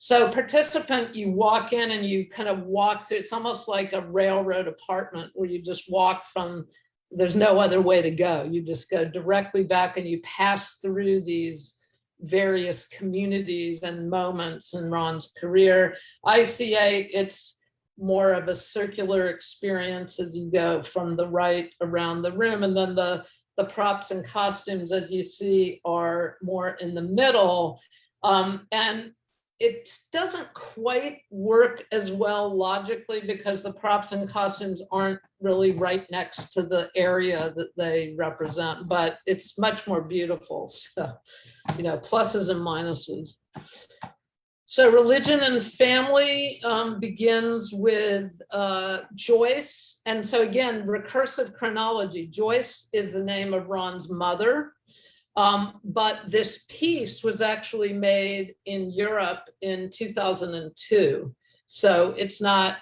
So Participant, you walk in and you kind of walk through, it's almost like a railroad apartment where you just walk from, there's no other way to go. You just go directly back and you pass through these various communities and moments in Ron's career. ICA, it's more of a circular experience as you go from the right around the room. And then the props and costumes, as you see, are more in the middle. And it doesn't quite work as well logically because the props and costumes aren't really right next to the area that they represent, but it's much more beautiful. So, pluses and minuses. So Religion and Family begins with Joyce. And so again, recursive chronology. Joyce is the name of Ron's mother. But this piece was actually made in Europe in 2002. So it's not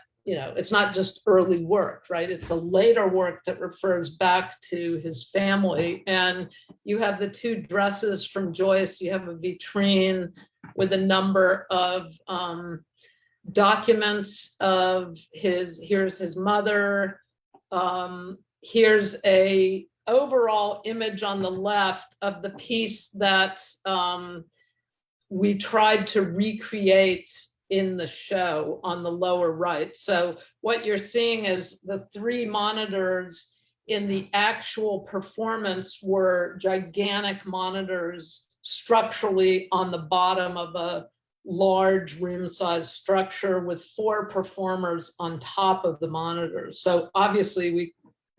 just early work, right? It's a later work that refers back to his family. And you have the two dresses from Joyce. You have a vitrine with a number of documents of here's his mother. Here's a overall image on the left of the piece that we tried to recreate in the show on the lower right. So what you're seeing is the three monitors in the actual performance were gigantic monitors structurally on the bottom of a large room-sized structure with four performers on top of the monitors. So obviously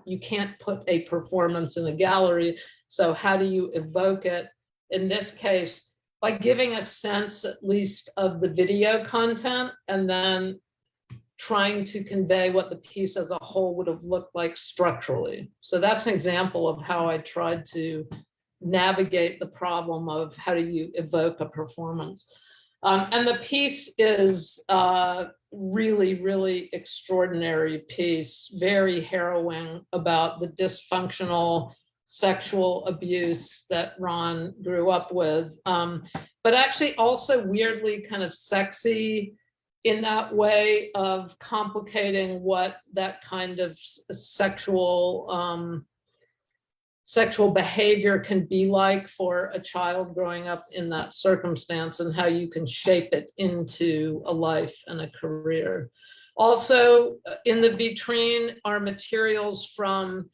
you can't put a performance in a gallery. So how do you evoke it? In this case, by giving a sense at least of the video content and then trying to convey what the piece as a whole would have looked like structurally. So that's an example of how I tried to navigate the problem of how do you evoke a performance. And the piece is really, really extraordinary piece, very harrowing about the dysfunctional sexual abuse that Ron grew up with, but actually also weirdly kind of sexy in that way of complicating what that kind of sexual behavior can be like for a child growing up in that circumstance, and how you can shape it into a life and a career. Also in the vitrine are materials from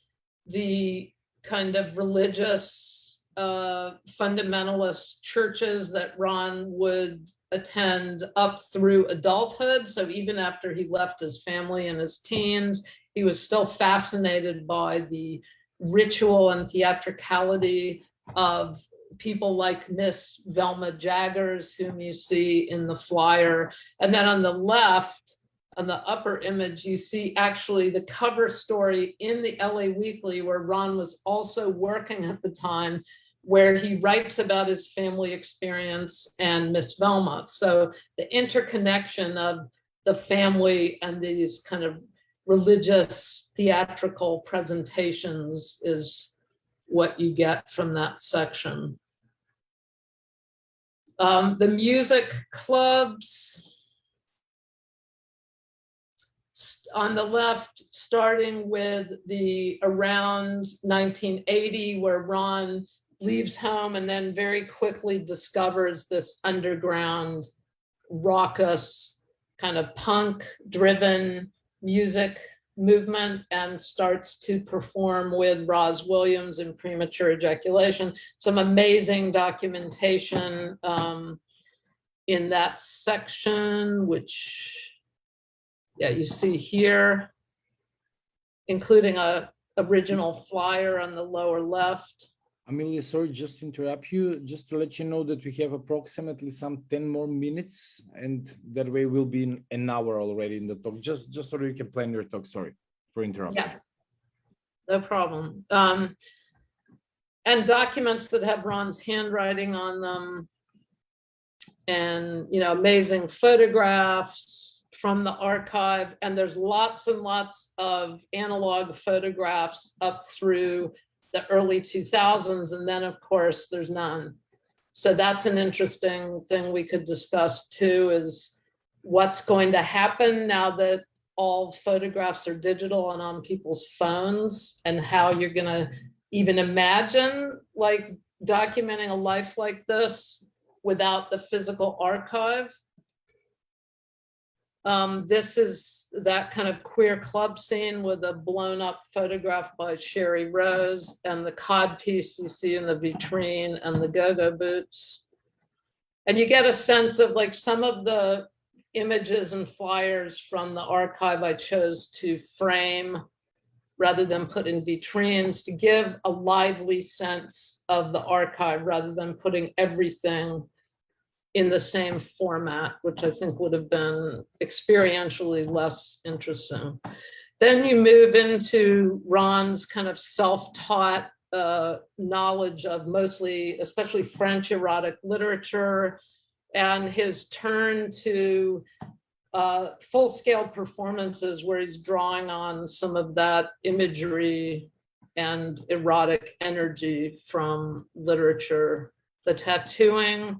the kind of religious fundamentalist churches that Ron would attend up through adulthood. So even after he left his family in his teens, he was still fascinated by the ritual and theatricality of people like Miss Velma Jaggers, whom you see in the flyer. And then on the left, on the upper image, you see actually the cover story in the LA Weekly, where Ron was also working at the time, where he writes about his family experience and Miss Velma. So the interconnection of the family and these kind of religious theatrical presentations is what you get from that section. The music clubs on the left, starting with the around 1980, where Ron leaves home and then very quickly discovers this underground, raucous, kind of punk-driven music movement and starts to perform with Roz Williams in Premature Ejaculation. Some amazing documentation in that section, which, yeah, you see here, including a original flyer on the lower left. Amelia, sorry, just to interrupt you, just to let you know that we have approximately some 10 more minutes, and that way we'll be in an hour already in the talk, just so you can plan your talk. Sorry for interrupting. Yeah, no problem. And documents that have Ron's handwriting on them, and, you know, amazing photographs from the archive. And there's lots and lots of analog photographs up through the early 2000s, and then of course there's none. So that's an interesting thing we could discuss too, is what's going to happen now that all photographs are digital and on people's phones, and how you're going to even imagine like documenting a life like this without the physical archive. This is that kind of queer club scene with a blown up photograph by Sherry Rose, and the cod piece you see in the vitrine, and the go-go boots. And you get a sense of like some of the images and flyers from the archive I chose to frame rather than put in vitrines, to give a lively sense of the archive rather than putting everything in the same format, which I think would have been experientially less interesting. Then you move into Ron's kind of self-taught knowledge of mostly, especially French erotic literature, and his turn to full-scale performances where he's drawing on some of that imagery and erotic energy from literature. The tattooing,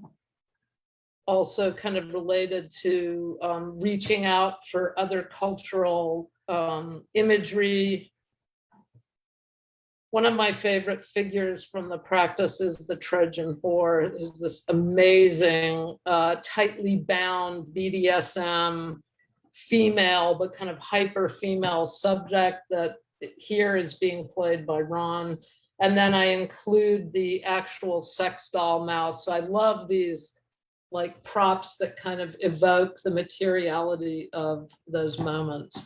also kind of related to reaching out for other cultural imagery. One of my favorite figures from the practice is the Trojan Whore. There's this amazing, tightly bound BDSM female, but kind of hyper female subject that here is being played by Ron. And then I include the actual sex doll mouth. So I love these like props that kind of evoke the materiality of those moments.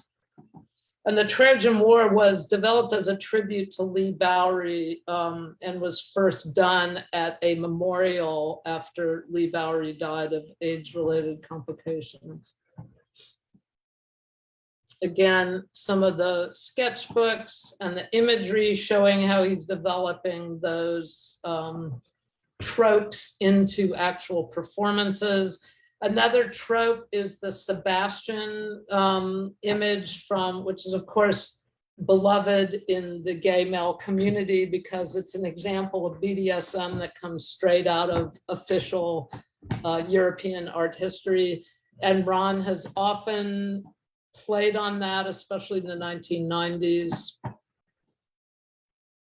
And the Trojan War was developed as a tribute to Lee Bowery and was first done at a memorial after Lee Bowery died of AIDS-related complications. again, some of the sketchbooks and the imagery showing how he's developing those tropes into actual performances. Another trope is the Sebastian image from, which is of course beloved in the gay male community because it's an example of BDSM that comes straight out of official European art history. And Ron has often played on that, especially in the 1990s.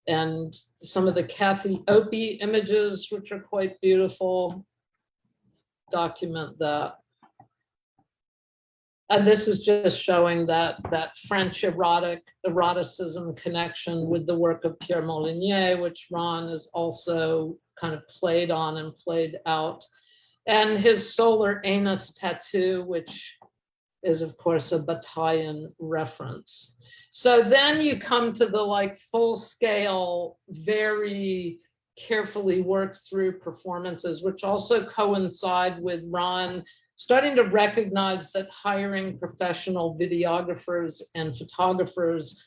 And some of the Kathy Opie images, which are quite beautiful, document that. And this is just showing that French eroticism connection with the work of Pierre Molyneux, which Ron has also kind of played on and played out. And his solar anus tattoo, which is of course a Bataillon reference. So then you come to the like full scale, very carefully worked through performances, which also coincide with Ron starting to recognize that hiring professional videographers and photographers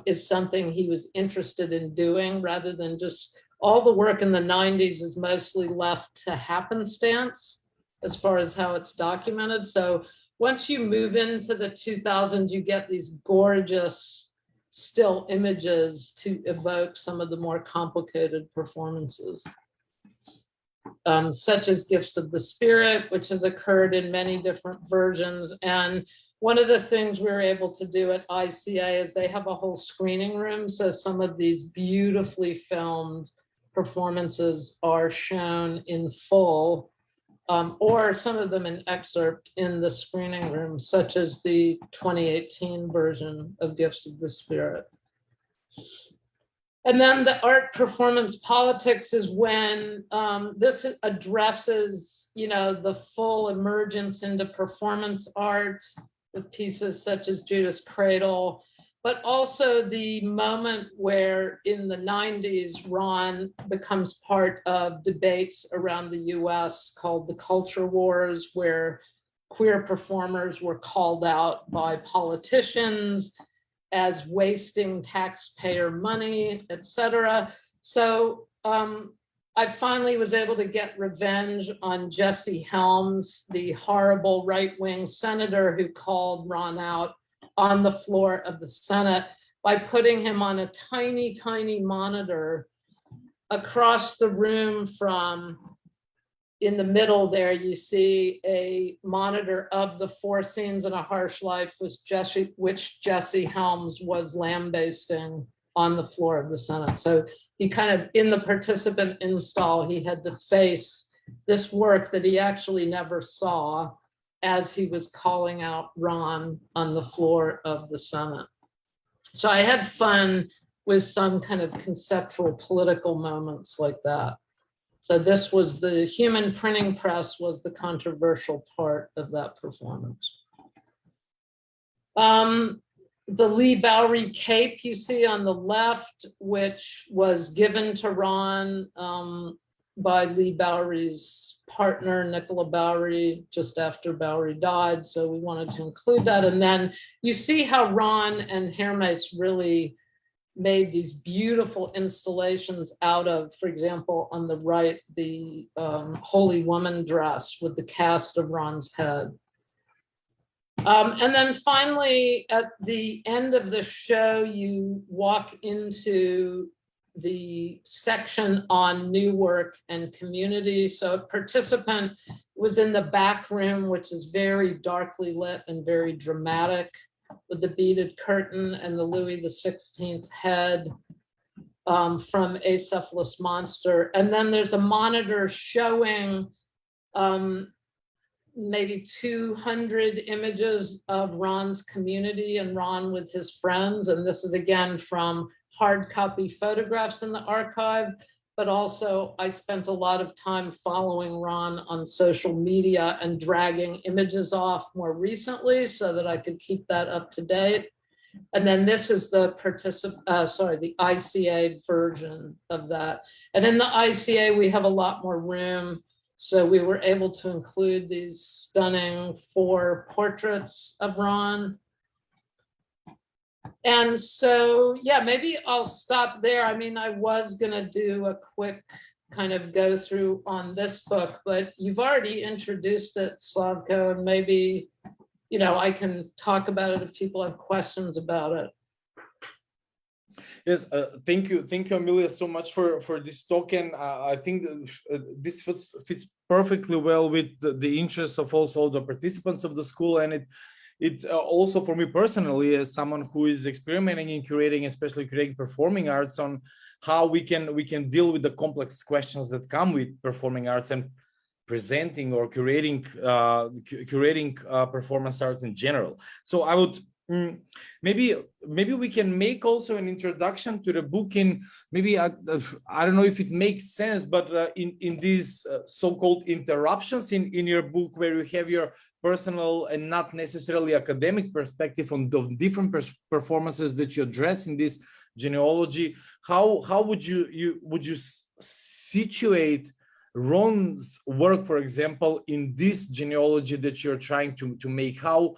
is something he was interested in doing, rather than just all the work in the 90s is mostly left to happenstance as far as how it's documented. So once you move into the 2000s, you get these gorgeous still images to evoke some of the more complicated performances. Such as Gifts of the Spirit, which has occurred in many different versions. And one of the things we were able to do at ICA is they have a whole screening room. So some of these beautifully filmed performances are shown in full, or some of them in excerpt in the screening room, such as the 2018 version of Gifts of the Spirit. And then the art performance politics is when this addresses, the full emergence into performance art with pieces such as Judas Cradle, but also the moment where in the 90s, Ron becomes part of debates around the US called the culture wars, where queer performers were called out by politicians as wasting taxpayer money, et cetera. So I finally was able to get revenge on Jesse Helms, the horrible right-wing senator who called Ron out on the floor of the Senate, by putting him on a tiny, tiny monitor across the room from, in the middle there, you see a monitor of the Four Scenes and a Harsh Life, which Jesse Helms was lambasting on the floor of the Senate. So he kind of, in the participant install, he had to face this work that he actually never saw as he was calling out Ron on the floor of the Senate. So I had fun with some kind of conceptual political moments like that. So this was the human printing press was the controversial part of that performance. The Lee Bowery cape you see on the left, which was given to Ron by Lee Bowery's partner, Nicola Bowery, just after Bowery died. So we wanted to include that. And then you see how Ron and Hermes really made these beautiful installations out of, for example, on the right, the Holy Woman dress with the cast of Ron's head. And then finally, at the end of the show, you walk into the section on new work and community. So a participant was in the back room, which is very darkly lit and very dramatic, with the beaded curtain and the Louis XVI head from Acephalous Monster. And then there's a monitor showing maybe 200 images of Ron's community and Ron with his friends. And this is again from hard copy photographs in the archive, but also I spent a lot of time following Ron on social media and dragging images off more recently so that I could keep that up to date. And then this is the the ICA version of that. And in the ICA, we have a lot more room. So we were able to include these stunning 4 portraits of Ron. And so, yeah, maybe I'll stop there. I mean, I was going to do a quick kind of go through on this book, but you've already introduced it, Slavko, and maybe, I can talk about it if people have questions about it. Yes, thank you, Amelia, so much for this talk, and I think this fits perfectly well with the interests of also the participants of the school, and it also for me personally, as someone who is experimenting in curating, especially curating performing arts, on how we can deal with the complex questions that come with performing arts and presenting or curating performance arts in general. So I would maybe we can make also an introduction to the book in maybe I don't know if it makes sense, but in these so-called interruptions in your book, where you have your personal and not necessarily academic perspective on the different performances that you address in this genealogy, how would you situate Ron's work, for example, in this genealogy that you're trying to make? How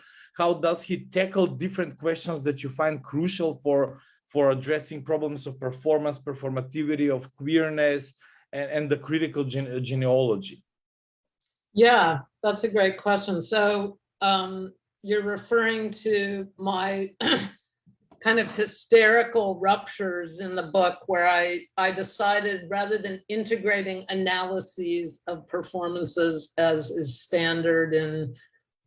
does he tackle different questions that you find crucial for addressing problems of performance, performativity, of queerness, and the critical genealogy? Yeah, that's a great question. So you're referring to my kind of hysterical ruptures in the book, where I decided, rather than integrating analyses of performances as is standard in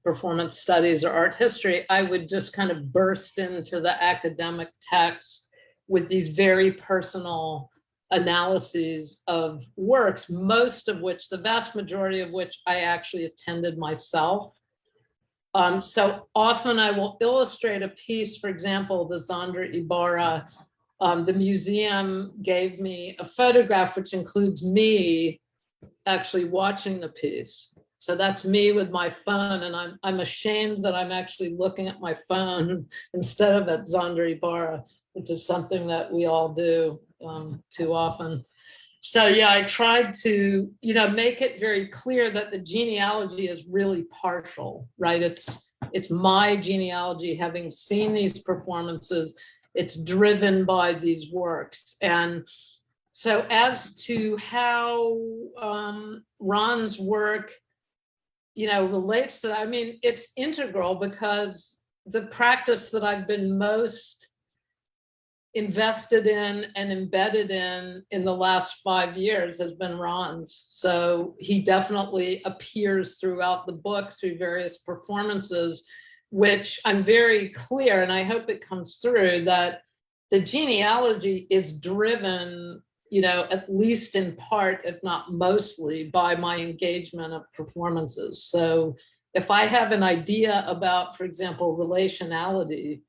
performance studies or art history, I would just kind of burst into the academic text with these very personal analyses of works, most of which, the vast majority of which, I actually attended myself. So often I will illustrate a piece, for example, the Zandra Ibarra. The museum gave me a photograph which includes me actually watching the piece. So that's me with my phone, and I'm ashamed that I'm actually looking at my phone instead of at Zandra Ibarra, which is something that we all do too often. So yeah, I tried to, make it very clear that the genealogy is really partial, right? It's my genealogy, having seen these performances. It's driven by these works. And so as to how Ron's work, relates to that, I mean, it's integral, because the practice that I've been most invested in and embedded in the last 5 years has been Ron's. So he definitely appears throughout the book through various performances, which I'm very clear, and I hope it comes through, that the genealogy is driven, at least in part, if not mostly, by my engagement of performances. So if I have an idea about, for example, relationality,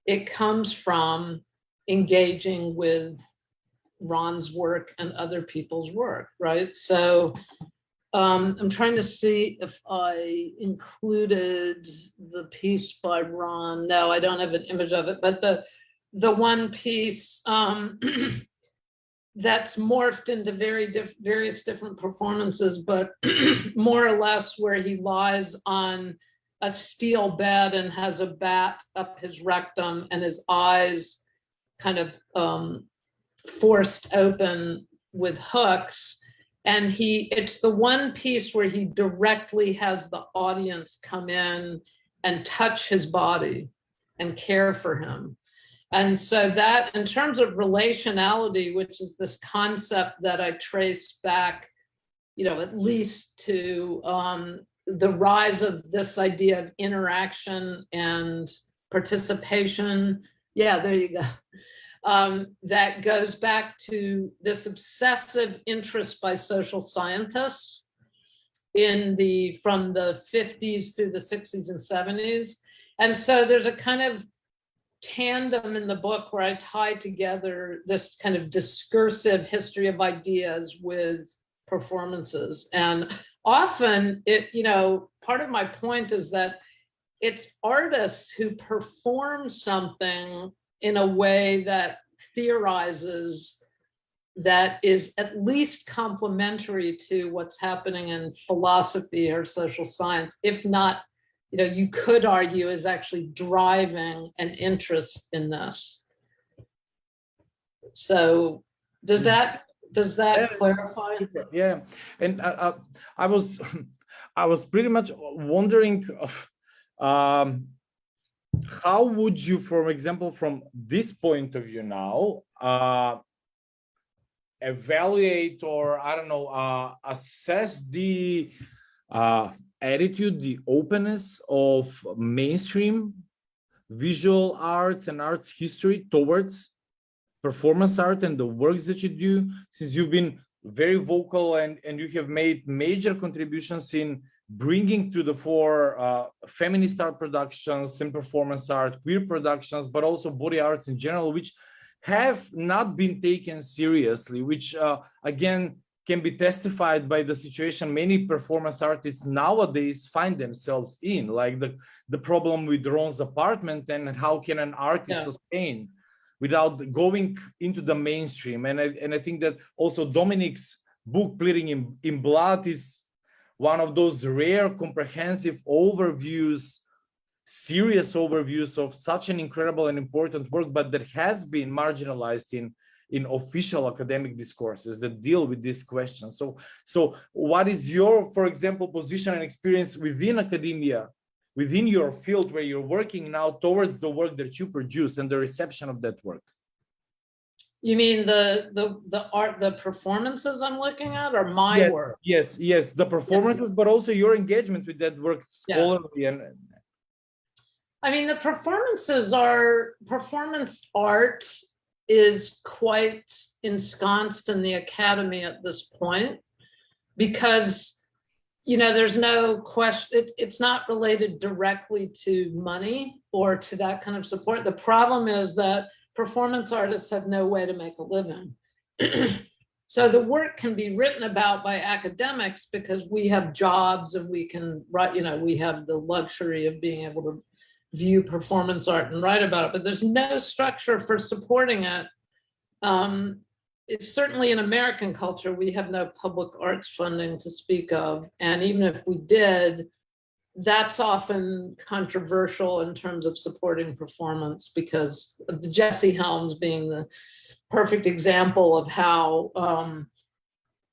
it comes from engaging with Ron's work and other people's work, right? So I'm trying to see if I included the piece by Ron. No, I don't have an image of it, but the one piece that's morphed into various different performances, but more or less where he lies on a steel bed and has a bat up his rectum and his eyes kind of forced open with hooks. And it's the one piece where he directly has the audience come in and touch his body and care for him. And so that, in terms of relationality, which is this concept that I trace back, at least to the rise of this idea of interaction and participation. Yeah, there you go. That goes back to this obsessive interest by social scientists from the 50s through the 60s and 70s. And so there's a kind of tandem in the book where I tie together this kind of discursive history of ideas with performances. And often part of my point is that it's artists who perform something in a way that theorizes, that is at least complementary to what's happening in philosophy or social science, if not you could argue is actually driving an interest in this. So does that clarify? Yeah, and I was I was pretty much wondering, how would you, for example, from this point of view now, evaluate, or I don't know, assess the attitude, the openness of mainstream visual arts and arts history towards performance art and the works that you do, since you've been very vocal and you have made major contributions in bringing to the fore feminist art productions and performance art, queer productions, but also body arts in general, which have not been taken seriously, which again can be testified by the situation many performance artists nowadays find themselves in, like the problem with Ron's apartment, and how can an artist sustain without going into the mainstream. And I think that also Dominic's book, Bleeding in Blood, is one of those rare comprehensive overviews, serious overviews of such an incredible and important work, but that has been marginalized in official academic discourses that deal with these questions. So what is your, for example, position and experience within academia, within your field where you're working now, towards the work that you produce and the reception of that work? You mean the art, the performances I'm looking at, or my work? Yes, the performances, but also your engagement with that work scholarly. And I mean, the performances are, performance art is quite ensconced in the academy at this point, because there's no question, it's not related directly to money or to that kind of support. The problem is that performance artists have no way to make a living. So the work can be written about by academics because we have jobs and we can write, we have the luxury of being able to view performance art and write about it, but there's no structure for supporting it. It's certainly in American culture, we have no public arts funding to speak of. And even if we did, that's often controversial in terms of supporting performance, because of the Jesse Helms being the perfect example of how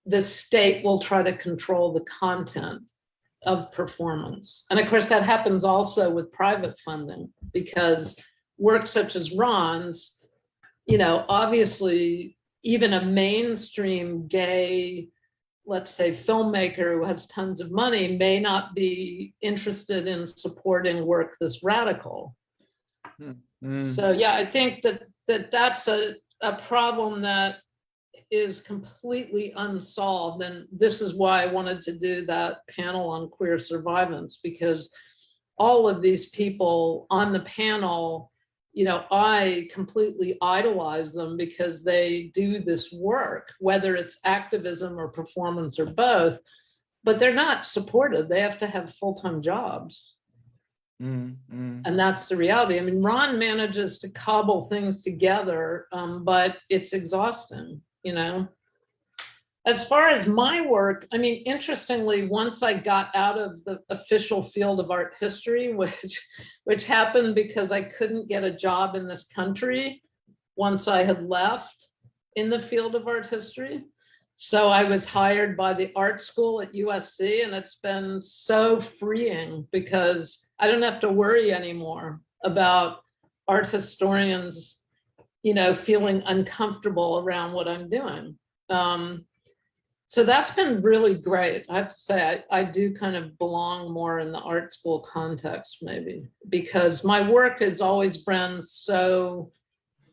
the state will try to control the content of performance. And of course, that happens also with private funding, because work such as Ron's, obviously, even a mainstream gay, let's say, filmmaker who has tons of money may not be interested in supporting work this radical. So yeah, I think that's a problem that is completely unsolved. And this is why I wanted to do that panel on queer survivance, because all of these people on the panel, I completely idolize them because they do this work, whether it's activism or performance or both, but they're not supported. They have to have full-time jobs. And that's the reality. I mean, Ron manages to cobble things together, but it's exhausting, As far as my work, I mean, interestingly, once I got out of the official field of art history, which happened because I couldn't get a job in this country once I had left in the field of art history. So I was hired by the art school at USC, and it's been so freeing because I don't have to worry anymore about art historians, feeling uncomfortable around what I'm doing. So that's been really great. I have to say, I do kind of belong more in the art school context, maybe, because my work has always been so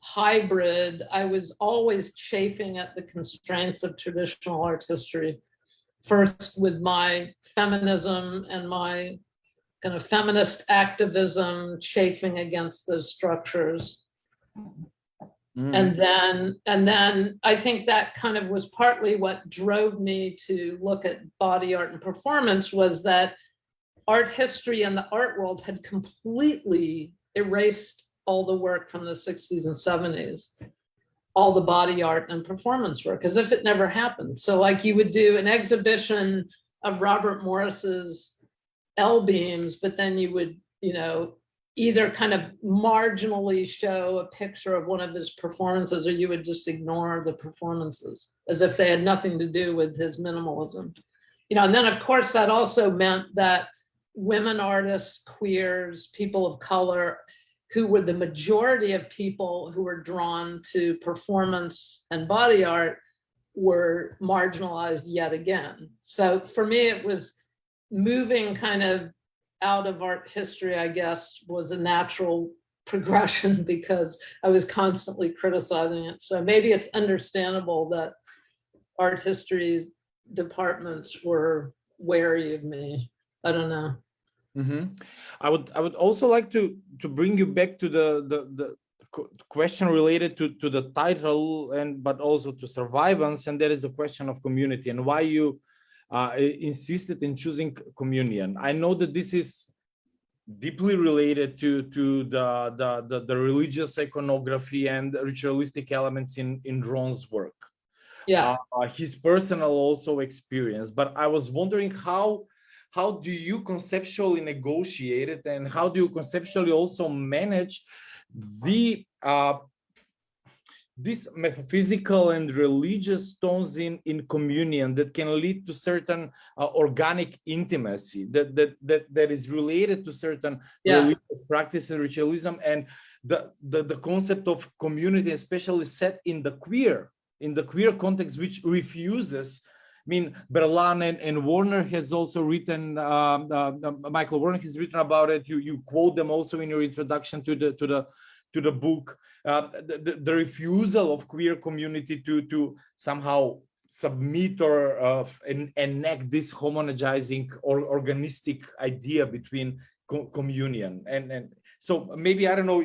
hybrid. I was always chafing at the constraints of traditional art history, first with my feminism and my kind of feminist activism, chafing against those structures. And then I think that kind of was partly what drove me to look at body art and performance, was that art history and the art world had completely erased all the work from the 60s and 70s, all the body art and performance work, as if it never happened. So like you would do an exhibition of Robert Morris's L-beams, but then you would, either kind of marginally show a picture of one of his performances, or you would just ignore the performances as if they had nothing to do with his minimalism. And then of course that also meant that women artists, queers, people of color, who were the majority of people who were drawn to performance and body art, were marginalized yet again. So for me, it was moving kind of out of art history, I guess, was a natural progression because I was constantly criticizing it. So maybe it's understandable that art history departments were wary of me. I don't know. Mm-hmm. I would also like to bring you back to the question related to the title, but also to survivance, and that is the question of community and why you insisted in choosing communion. I know that this is deeply related to the religious iconography and ritualistic elements in Ron's work. Yeah. His personal also experience, but I was wondering how do you conceptually negotiate it, and how do you conceptually also manage the these metaphysical and religious tones in communion that can lead to certain organic intimacy that is related to certain religious practice and ritualism, and the concept of community, especially set in the queer context, which refuses. I mean, Berlan and Warner has also written. Michael Warner has written about it. You quote them also in your introduction to the book. The refusal of queer community to somehow submit or enact this homogenizing or organistic idea between communion, and so maybe I don't know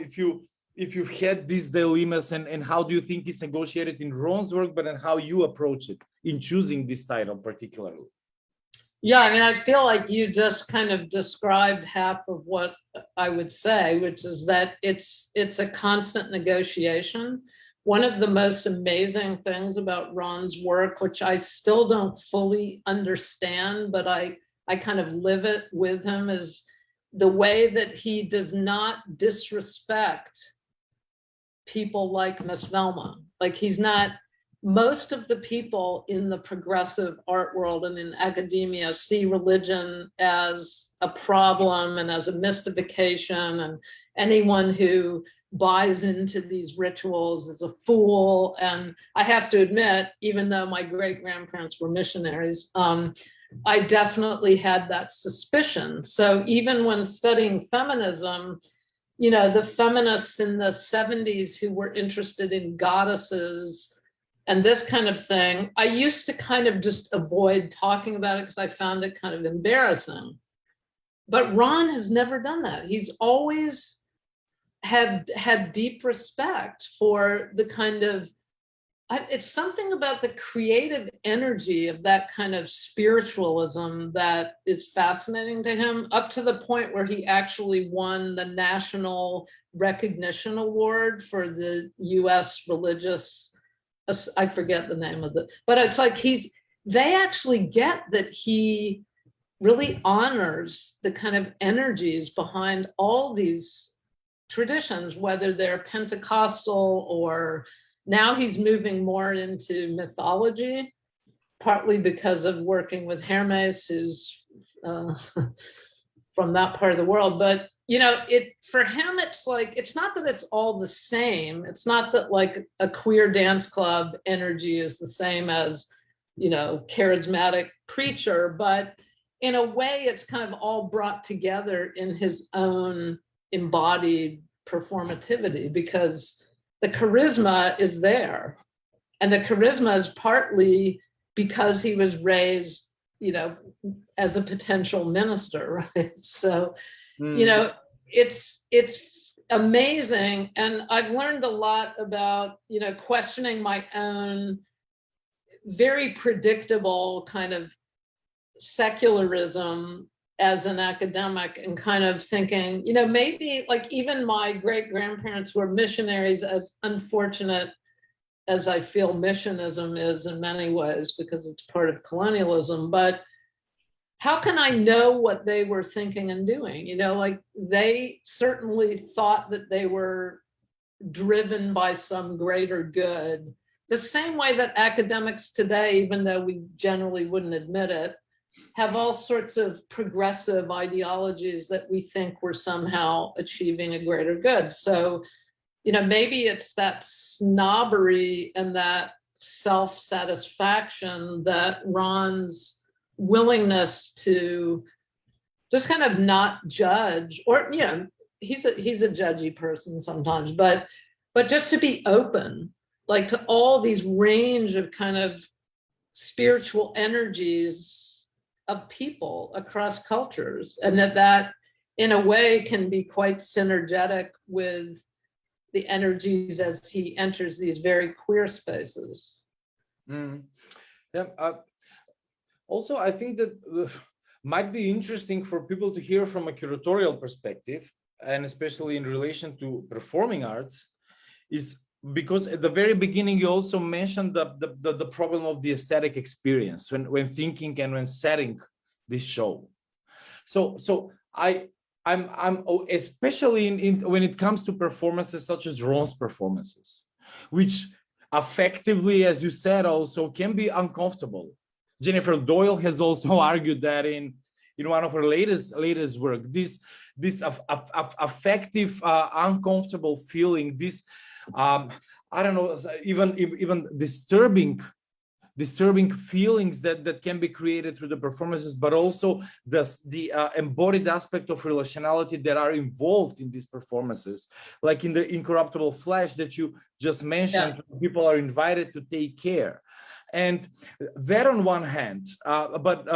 if you've had these dilemmas, and how do you think it's negotiated in Ron's work, but and how you approach it in choosing this title particularly. Yeah, I mean, I feel like you just kind of described half of what I would say, which is that it's a constant negotiation. One of the most amazing things about Ron's work, which I still don't fully understand, but I kind of live it with him, is the way that he does not disrespect people like Miss Velma. Like, he's not, most of the people in the progressive art world and in academia see religion as a problem and as a mystification, and anyone who buys into these rituals is a fool. And I have to admit, even though my great-grandparents were missionaries, I definitely had that suspicion. So even when studying feminism, you know, the feminists in the 70s who were interested in goddesses and this kind of thing, I used to kind of just avoid talking about it because I found it kind of embarrassing. But Ron has never done that. He's always had deep respect for the kind of, it's something about the creative energy of that kind of spiritualism that is fascinating to him, up to the point where he actually won the National Recognition Award for the US religious, I forget the name of it, but it's like they actually get that he really honors the kind of energies behind all these traditions, whether they're Pentecostal or now he's moving more into mythology, partly because of working with Hermes, who's from that part of the world. But, you know, for him, it's like, it's not that it's all the same. It's not that like a queer dance club energy is the same as, you know, charismatic preacher, but in a way it's kind of all brought together in his own embodied performativity, because the charisma is there. And the charisma is partly because he was raised, you know, as a potential minister, right? So, you know, it's amazing. And I've learned a lot about, you know, questioning my own very predictable kind of secularism as an academic, and kind of thinking, you know, maybe like even my great-grandparents were missionaries, as unfortunate as I feel missionism is in many ways because it's part of colonialism. But how can I know what they were thinking and doing? You know, like they certainly thought that they were driven by some greater good, the same way that academics today, even though we generally wouldn't admit it, have all sorts of progressive ideologies that we think we're somehow achieving a greater good. So, you know, maybe it's that snobbery and that self-satisfaction that Ron's willingness to just kind of not judge, or, you know, he's a judgy person sometimes, but just to be open, like to all these range of kind of spiritual energies of people across cultures, and that in a way can be quite synergetic with the energies as he enters these very queer spaces. Yeah. Also, I think that might be interesting for people to hear from a curatorial perspective, and especially in relation to performing arts, is because at the very beginning you also mentioned the problem of the aesthetic experience when thinking and when setting this show. So I'm especially in when it comes to performances such as Ron's performances, which effectively, as you said, also can be uncomfortable. Jennifer Doyle has also argued that in one of her latest work, this affective, uncomfortable feeling, this I don't know, even disturbing feelings that can be created through the performances, but also the embodied aspect of relationality that are involved in these performances, like in the Incorruptible Flesh that you just mentioned. Yeah. People are invited to take care. And that on one hand, but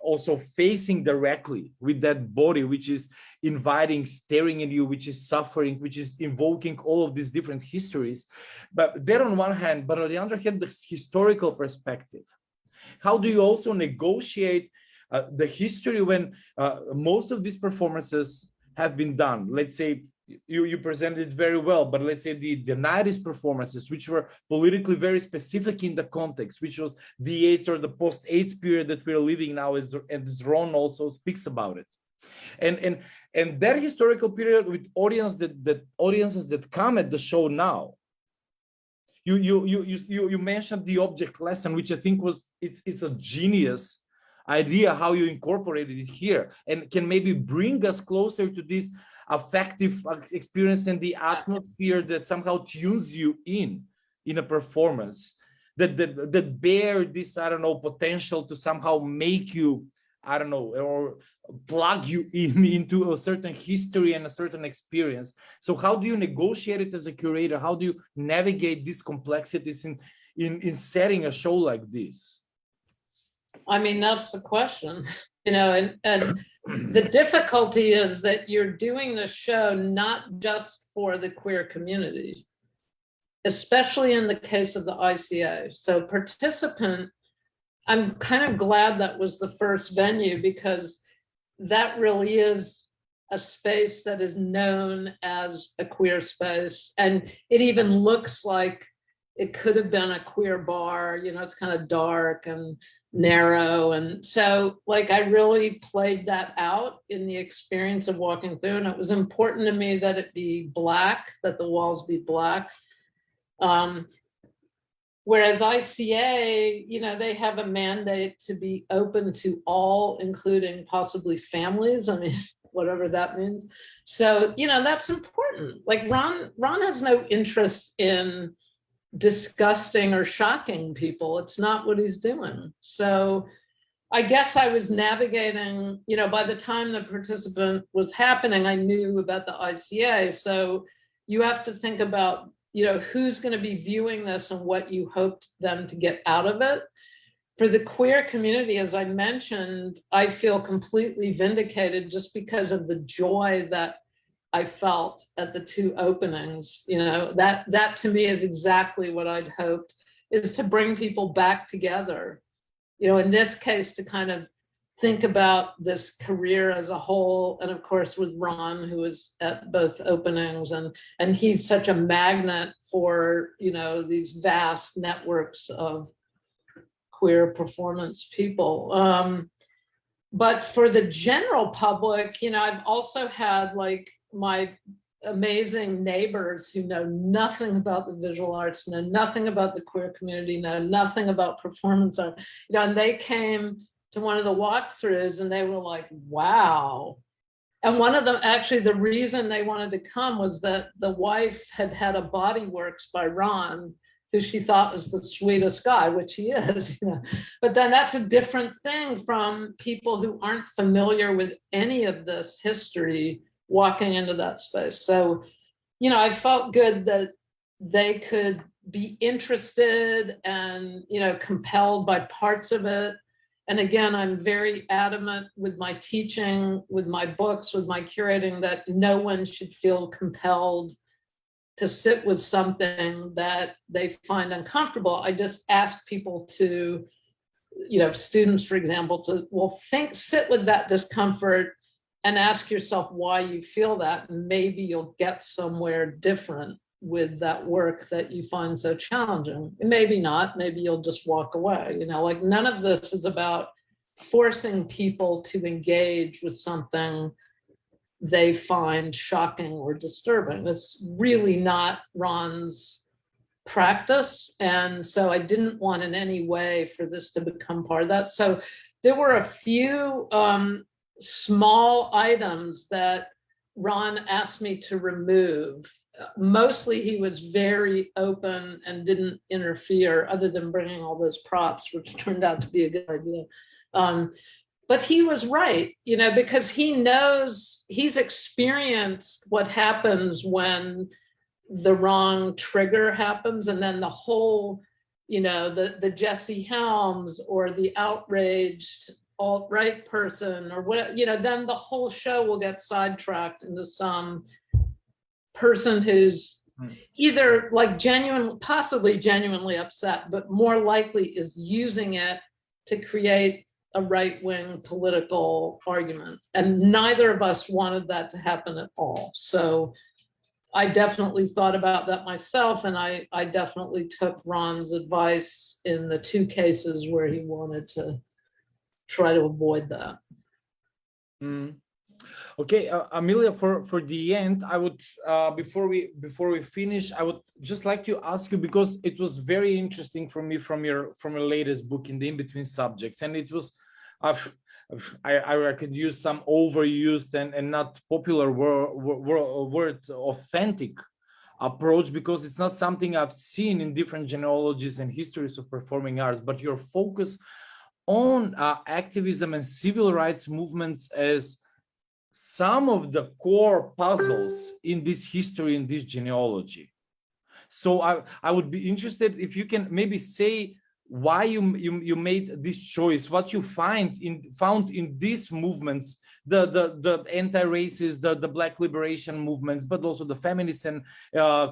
also facing directly with that body, which is inviting, staring at you, which is suffering, which is invoking all of these different histories. But that on one hand, but on the other hand, the historical perspective. How do you also negotiate the history when most of these performances have been done? Let's say, you presented it very well, but let's say the 90s performances, which were politically very specific in the context, which was the AIDS or the post-AIDS period that we're living now, as Ron also speaks about it. And that historical period with audiences that come at the show now. You mentioned the object lesson, which I think it's a genius idea how you incorporated it here, and can maybe bring us closer to this affective experience and the atmosphere that somehow tunes you in a performance that bear this, I don't know, potential to somehow make you, I don't know, or plug you into a certain history and a certain experience. So how do you negotiate it as a curator? How do you navigate these complexities in setting a show like this? I mean, that's the question, you know, and the difficulty is that you're doing the show not just for the queer community, especially in the case of the ICA. So participant, I'm kind of glad that was the first venue, because that really is a space that is known as a queer space. And it even looks like it could have been a queer bar, you know, it's kind of dark and narrow. And so like, I really played that out in the experience of walking through. And it was important to me that it be Black, that the walls be Black. Whereas ICA, you know, they have a mandate to be open to all, including possibly families. I mean, whatever that means. So, you know, that's important. Like Ron has no interest in disgusting or shocking people. It's not what he's doing. So I guess I was navigating, you know, by the time the participant was happening, I knew about the ICA. So you have to think about, you know, who's going to be viewing this and what you hoped them to get out of it. For the queer community, as I mentioned, I feel completely vindicated just because of the joy that I felt at the two openings. You know, that to me is exactly what I'd hoped, is to bring people back together. You know, in this case, to kind of think about this career as a whole, and of course with Ron, who was at both openings, and he's such a magnet for, you know, these vast networks of queer performance people. But for the general public, I've also had like my amazing neighbors who know nothing about the visual arts, know nothing about the queer community, know nothing about performance art, and they came to one of the walkthroughs and they were like, wow. And one of them, actually, the reason they wanted to come was that the wife had had a body works by Ron, who she thought was the sweetest guy, which he is, But then that's a different thing from people who aren't familiar with any of this history walking into that space. So, I felt good that they could be interested and, compelled by parts of it. And again, I'm very adamant with my teaching, with my books, with my curating, that no one should feel compelled to sit with something that they find uncomfortable. I just ask people to, students, for example, to, sit with that discomfort and ask yourself why you feel that. And maybe you'll get somewhere different with that work that you find so challenging. Maybe not, maybe you'll just walk away. Like none of this is about forcing people to engage with something they find shocking or disturbing. It's really not Ron's practice. And so I didn't want in any way for this to become part of that. So there were a few small items that Ron asked me to remove. Mostly he was very open and didn't interfere, other than bringing all those props, which turned out to be a good idea. But he was right, because he knows, he's experienced what happens when the wrong trigger happens, and then the whole, the Jesse Helms or the outraged alt-right person or what, then the whole show will get sidetracked into some person who's either like possibly genuinely upset, but more likely is using it to create a right-wing political argument. And neither of us wanted that to happen at all. So I definitely thought about that myself, and I definitely took Ron's advice in the two cases where he wanted to try to avoid that. Okay, Amelia, for the end, I would before we finish, I would just like to ask you, because it was very interesting for me from your latest book, In the In-Between Subjects, and it was I could use some overused and not popular word authentic approach, because it's not something I've seen in different genealogies and histories of performing arts, but your focus on activism and civil rights movements as some of the core puzzles in this history, in this genealogy. So I would be interested if you can maybe say why you made this choice, what you found in these movements, the anti-racist, the Black liberation movements, but also the feminist and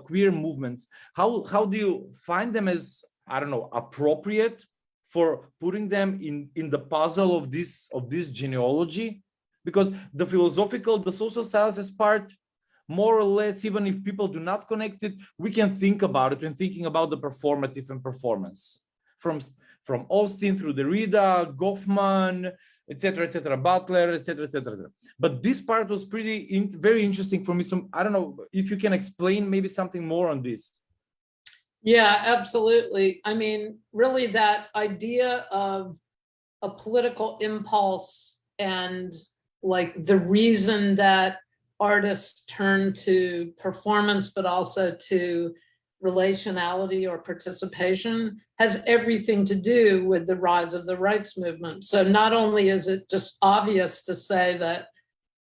queer movements. How do you find them as, I don't know, appropriate for putting them in the puzzle of this genealogy? Because the philosophical, the social sciences part, more or less, even if people do not connect it, we can think about it when thinking about the performative and performance. From Austin through Derrida, Goffman, etc., Butler, etc. But this part was very interesting for me. So I don't know if you can explain maybe something more on this. Yeah, absolutely. I mean, really that idea of a political impulse and like the reason that artists turn to performance, but also to relationality or participation, has everything to do with the rise of the rights movement. So not only is it just obvious to say that,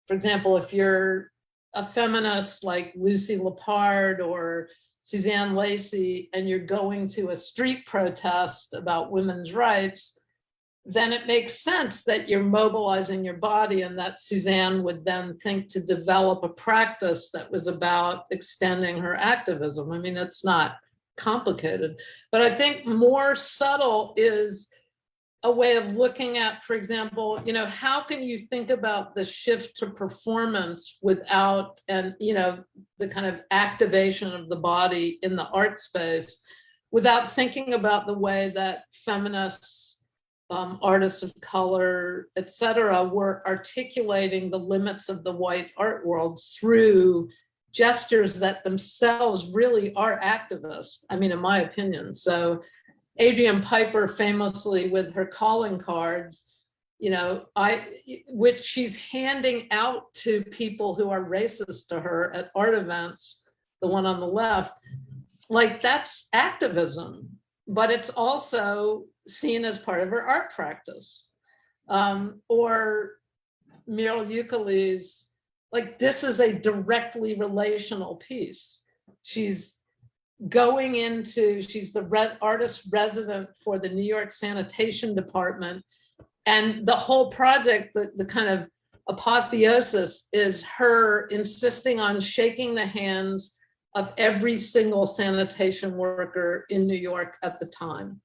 for example, if you're a feminist like Lucy Lepard or Suzanne Lacey, and you're going to a street protest about women's rights, then it makes sense that you're mobilizing your body, and that Suzanne would then think to develop a practice that was about extending her activism. I mean, it's not complicated, but I think more subtle is a way of looking at, for example, how can you think about the shift to performance without, and, the kind of activation of the body in the art space without thinking about the way that feminists artists of color, etc., were articulating the limits of the white art world through gestures that themselves really are activist. I mean, in my opinion. So Adrian Piper famously with her calling cards, you know, which she's handing out to people who are racist to her at art events, the one on the left, like that's activism, but it's also seen as part of her art practice. Or Muriel Euclid's, like this is a directly relational piece. She's going into, she's the artist resident for the New York Sanitation Department. And the whole project, the kind of apotheosis is her insisting on shaking the hands of every single sanitation worker in New York at the time.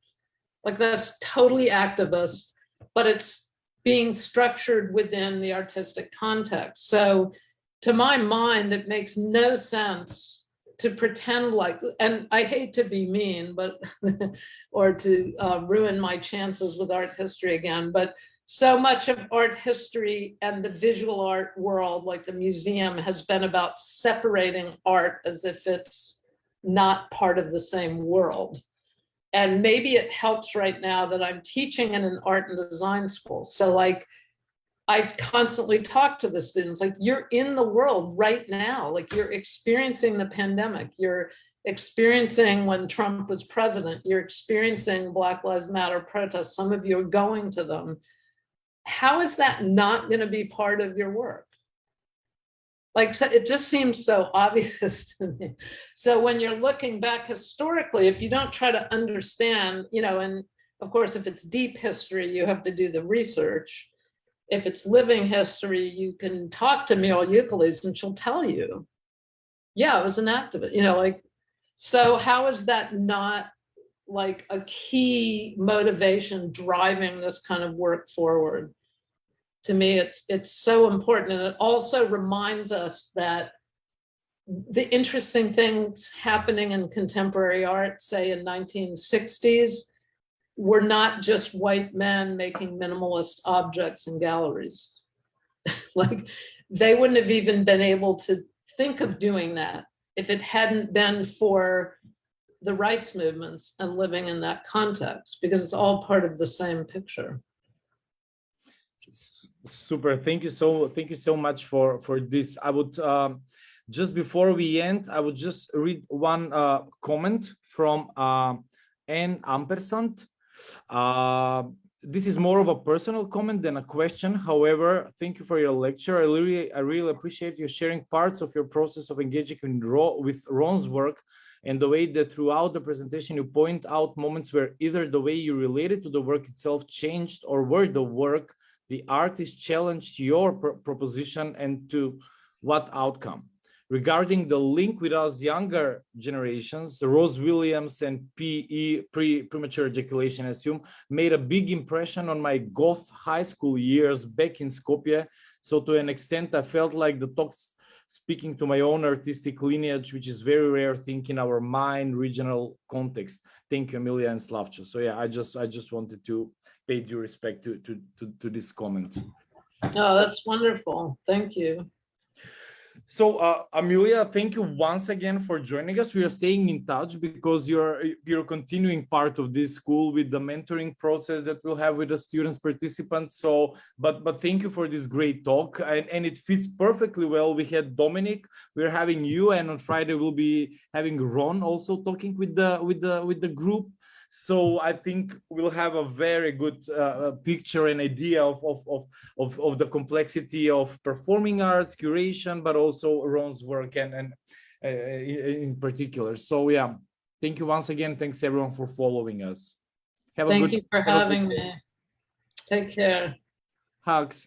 Like that's totally activist, but it's being structured within the artistic context. So to my mind, it makes no sense to pretend like, and I hate to be mean, but, or to ruin my chances with art history again, but so much of art history and the visual art world, like the museum, has been about separating art as if it's not part of the same world. And maybe it helps right now that I'm teaching in an art and design school. So like, I constantly talk to the students, like you're in the world right now, like you're experiencing the pandemic, you're experiencing when Trump was president, you're experiencing Black Lives Matter protests, some of you are going to them. How is that not going to be part of your work? Like, so it just seems so obvious to me. So when you're looking back historically, if you don't try to understand, you know, and of course, if it's deep history, you have to do the research. If it's living history, you can talk to Muriel Euclid and she'll tell you, yeah, it was an activist, you know, like, so how is that not like a key motivation driving this kind of work forward? To me, it's so important. And it also reminds us that the interesting things happening in contemporary art, say in 1960s, were not just white men making minimalist objects in galleries. Like they wouldn't have even been able to think of doing that if it hadn't been for the rights movements and living in that context, because it's all part of the same picture. Super. Thank you so much for this. I would just before we end, I would just read one comment from Anne Ampersand. This is more of a personal comment than a question. However, thank you for your lecture. I really appreciate you sharing parts of your process of engaging with Ron's work, and the way that throughout the presentation you point out moments where either the way you related to the work itself changed, or where the artist challenged your proposition, and to what outcome. Regarding the link with us younger generations, Rose Williams and premature ejaculation, I assume, made a big impression on my goth high school years back in Skopje. So to an extent, I felt like the talks speaking to my own artistic lineage, which is very rare thing in our mine regional context. Thank you, Amelia and Slavcho. So yeah, I just wanted to pay due respect to this comment. Oh, that's wonderful. Thank you. So Amelia, thank you once again for joining us. We are staying in touch because you're continuing part of this school with the mentoring process that we'll have with the students participants. So but thank you for this great talk, and it fits perfectly well. We had Dominic, we're having you, and on Friday we'll be having Ron also talking with the group. So I think we'll have a very good picture and idea of the complexity of performing arts, curation, but also Ron's work and in particular. So yeah, thank you once again. Thanks everyone for following us. Thank you for having me. Take care. Hugs.